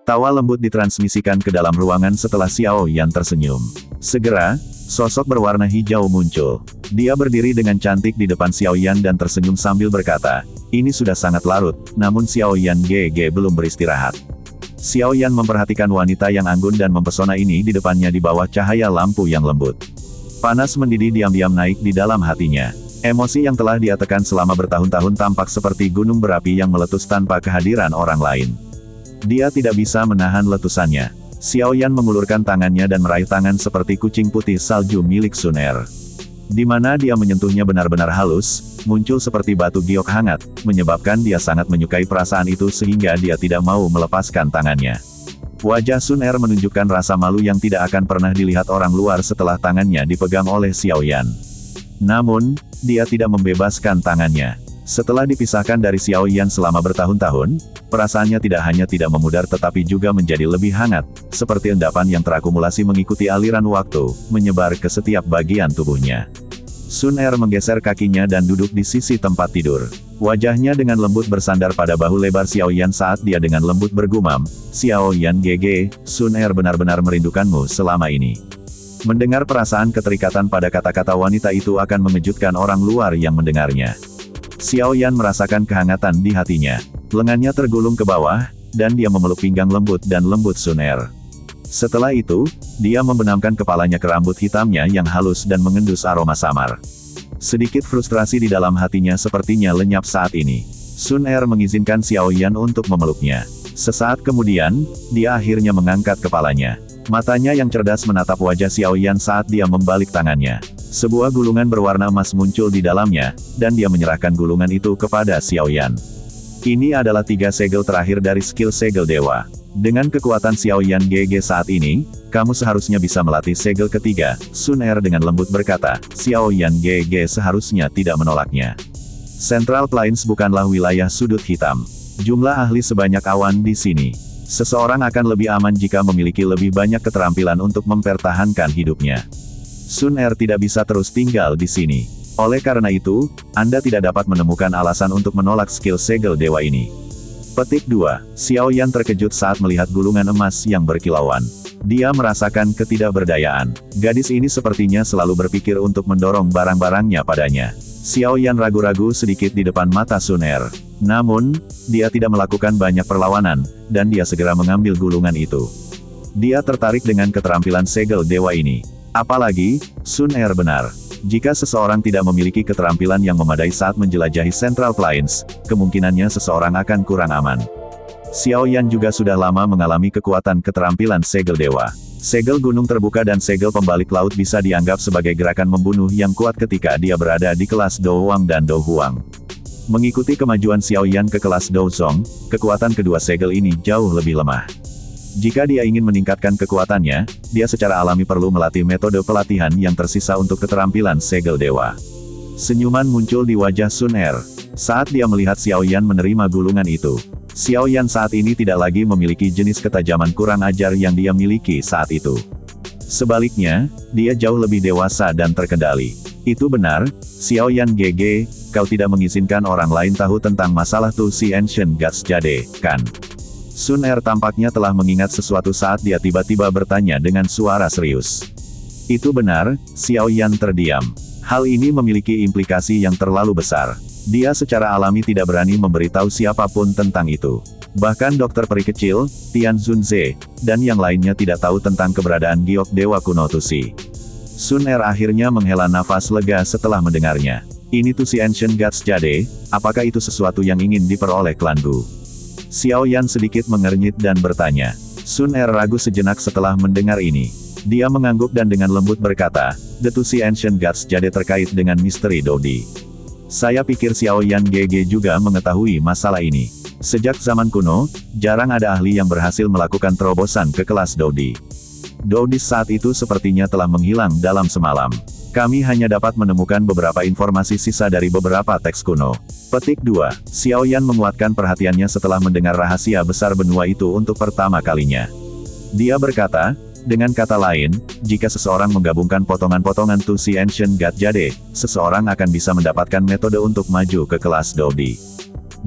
Tawa lembut ditransmisikan ke dalam ruangan setelah Xiao Yan tersenyum. Segera, sosok berwarna hijau muncul. Dia berdiri dengan cantik di depan Xiao Yan dan tersenyum sambil berkata, "Ini sudah sangat larut, namun Xiao Yan GG belum beristirahat." Xiao Yan memperhatikan wanita yang anggun dan mempesona ini di depannya di bawah cahaya lampu yang lembut. Panas mendidih diam-diam naik di dalam hatinya. Emosi yang telah dia tekan selama bertahun-tahun tampak seperti gunung berapi yang meletus tanpa kehadiran orang lain. Dia tidak bisa menahan letusannya. Xiao Yan mengulurkan tangannya dan meraih tangan seperti kucing putih salju milik Sun Er. Di mana dia menyentuhnya benar-benar halus, muncul seperti batu giok hangat, menyebabkan dia sangat menyukai perasaan itu sehingga dia tidak mau melepaskan tangannya. Wajah Sun Er menunjukkan rasa malu yang tidak akan pernah dilihat orang luar setelah tangannya dipegang oleh Xiao Yan. Namun, dia tidak membebaskan tangannya. Setelah dipisahkan dari Xiao Yan selama bertahun-tahun, perasaannya tidak hanya tidak memudar tetapi juga menjadi lebih hangat, seperti endapan yang terakumulasi mengikuti aliran waktu, menyebar ke setiap bagian tubuhnya. Sun Er menggeser kakinya dan duduk di sisi tempat tidur. Wajahnya dengan lembut bersandar pada bahu lebar Xiao Yan saat dia dengan lembut bergumam, "Xiao Yan GG, Sun Er benar-benar merindukanmu selama ini." Mendengar perasaan keterikatan pada kata-kata wanita itu akan mengejutkan orang luar yang mendengarnya. Xiao Yan merasakan kehangatan di hatinya. Lengannya tergulung ke bawah, dan dia memeluk pinggang lembut dan lembut Sun Er. Setelah itu, dia membenamkan kepalanya ke rambut hitamnya yang halus dan mengendus aroma samar. Sedikit frustrasi di dalam hatinya sepertinya lenyap saat ini. Sun Er mengizinkan Xiao Yan untuk memeluknya. Sesaat kemudian, dia akhirnya mengangkat kepalanya. Matanya yang cerdas menatap wajah Xiao Yan saat dia membalik tangannya. Sebuah gulungan berwarna emas muncul di dalamnya, dan dia menyerahkan gulungan itu kepada Xiao Yan. Ini adalah 3 segel terakhir dari skill segel dewa. Dengan kekuatan Xiao Yan GG saat ini, kamu seharusnya bisa melatih segel ketiga, Sun Er dengan lembut berkata. Xiao Yan GG seharusnya tidak menolaknya. Central Plains bukanlah wilayah sudut hitam. Jumlah ahli sebanyak awan di sini. Seseorang akan lebih aman jika memiliki lebih banyak keterampilan untuk mempertahankan hidupnya. Sun Er tidak bisa terus tinggal di sini. Oleh karena itu, Anda tidak dapat menemukan alasan untuk menolak skill segel dewa ini. Petik 2. Xiao Yan terkejut saat melihat gulungan emas yang berkilauan. Dia merasakan ketidakberdayaan. Gadis ini sepertinya selalu berpikir untuk mendorong barang-barangnya padanya. Xiao Yan ragu-ragu sedikit di depan mata Sun Er. Namun, dia tidak melakukan banyak perlawanan, dan dia segera mengambil gulungan itu. Dia tertarik dengan keterampilan segel dewa ini. Apalagi, Sun Er benar. Jika seseorang tidak memiliki keterampilan yang memadai saat menjelajahi Central Plains, kemungkinannya seseorang akan kurang aman. Xiao Yan juga sudah lama mengalami kekuatan keterampilan segel dewa. Segel gunung terbuka dan segel pembalik laut bisa dianggap sebagai gerakan membunuh yang kuat ketika dia berada di kelas Do Huang dan Do Huang. Mengikuti kemajuan Xiao Yan ke kelas Douzong, kekuatan kedua segel ini jauh lebih lemah. Jika dia ingin meningkatkan kekuatannya, dia secara alami perlu melatih metode pelatihan yang tersisa untuk keterampilan segel dewa. Senyuman muncul di wajah Sun Er. Saat dia melihat Xiao Yan menerima gulungan itu. Xiao Yan saat ini tidak lagi memiliki jenis ketajaman kurang ajar yang dia miliki saat itu. Sebaliknya, dia jauh lebih dewasa dan terkendali. Itu benar, Xiao Yan GG, kau tidak mengizinkan orang lain tahu tentang masalah Tu Si Ancient Gods Jade, kan? Sun Er tampaknya telah mengingat sesuatu saat dia tiba-tiba bertanya dengan suara serius. Itu benar, Xiao Yan terdiam. Hal ini memiliki implikasi yang terlalu besar. Dia secara alami tidak berani memberitahu siapapun tentang itu. Bahkan dokter peri kecil, Tian Zunze, dan yang lainnya tidak tahu tentang keberadaan giok dewa kuno Tu Si. Sun Er akhirnya menghela nafas lega setelah mendengarnya. Ini Tu Si Ancient Gods Jade, apakah itu sesuatu yang ingin diperoleh klanku? Xiao Yan sedikit mengernyit dan bertanya. Sun Er ragu sejenak setelah mendengar ini. Dia mengangguk dan dengan lembut berkata, The Tu Si Ancient Gods Jade terkait dengan misteri Dodi. Saya pikir Xiao Yan GG juga mengetahui masalah ini. Sejak zaman kuno, jarang ada ahli yang berhasil melakukan terobosan ke kelas Dodi. Dodi saat itu sepertinya telah menghilang dalam semalam. Kami hanya dapat menemukan beberapa informasi sisa dari beberapa teks kuno. Petik 2. Xiao Yan menguatkan perhatiannya setelah mendengar rahasia besar benua itu untuk pertama kalinya. Dia berkata, dengan kata lain, jika seseorang menggabungkan potongan-potongan Tu Si Ancient God Jade, seseorang akan bisa mendapatkan metode untuk maju ke kelas Dodi.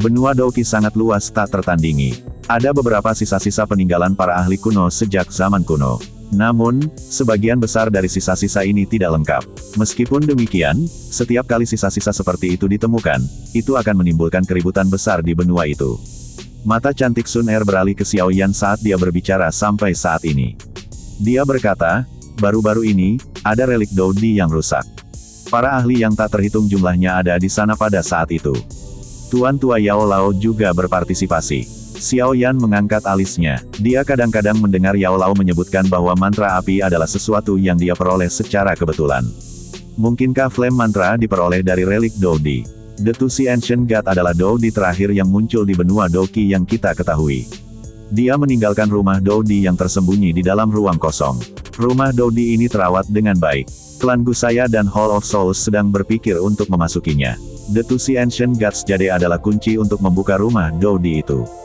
Benua Douki sangat luas tak tertandingi. Ada beberapa sisa-sisa peninggalan para ahli kuno sejak zaman kuno. Namun, sebagian besar dari sisa-sisa ini tidak lengkap. Meskipun demikian, setiap kali sisa-sisa seperti itu ditemukan, itu akan menimbulkan keributan besar di benua itu. Mata cantik Sun Er beralih ke Xiao Yan saat dia berbicara sampai saat ini. Dia berkata, baru-baru ini, ada relik Dodi yang rusak. Para ahli yang tak terhitung jumlahnya ada di sana pada saat itu. Tuan Tua Yao Lao juga berpartisipasi. Xiao Yan mengangkat alisnya. Dia kadang-kadang mendengar Yao Lao menyebutkan bahwa mantra api adalah sesuatu yang dia peroleh secara kebetulan. Mungkinkah Flame Mantra diperoleh dari relik Dodi? The Tu Si Ancient God adalah Dodi terakhir yang muncul di benua Douki yang kita ketahui. Dia meninggalkan rumah Dodi yang tersembunyi di dalam ruang kosong. Rumah Dodi ini terawat dengan baik. Klan Gusaya dan Hall of Souls sedang berpikir untuk memasukinya. The Tu Si Ancient Gods Jade adalah kunci untuk membuka rumah Dodi itu.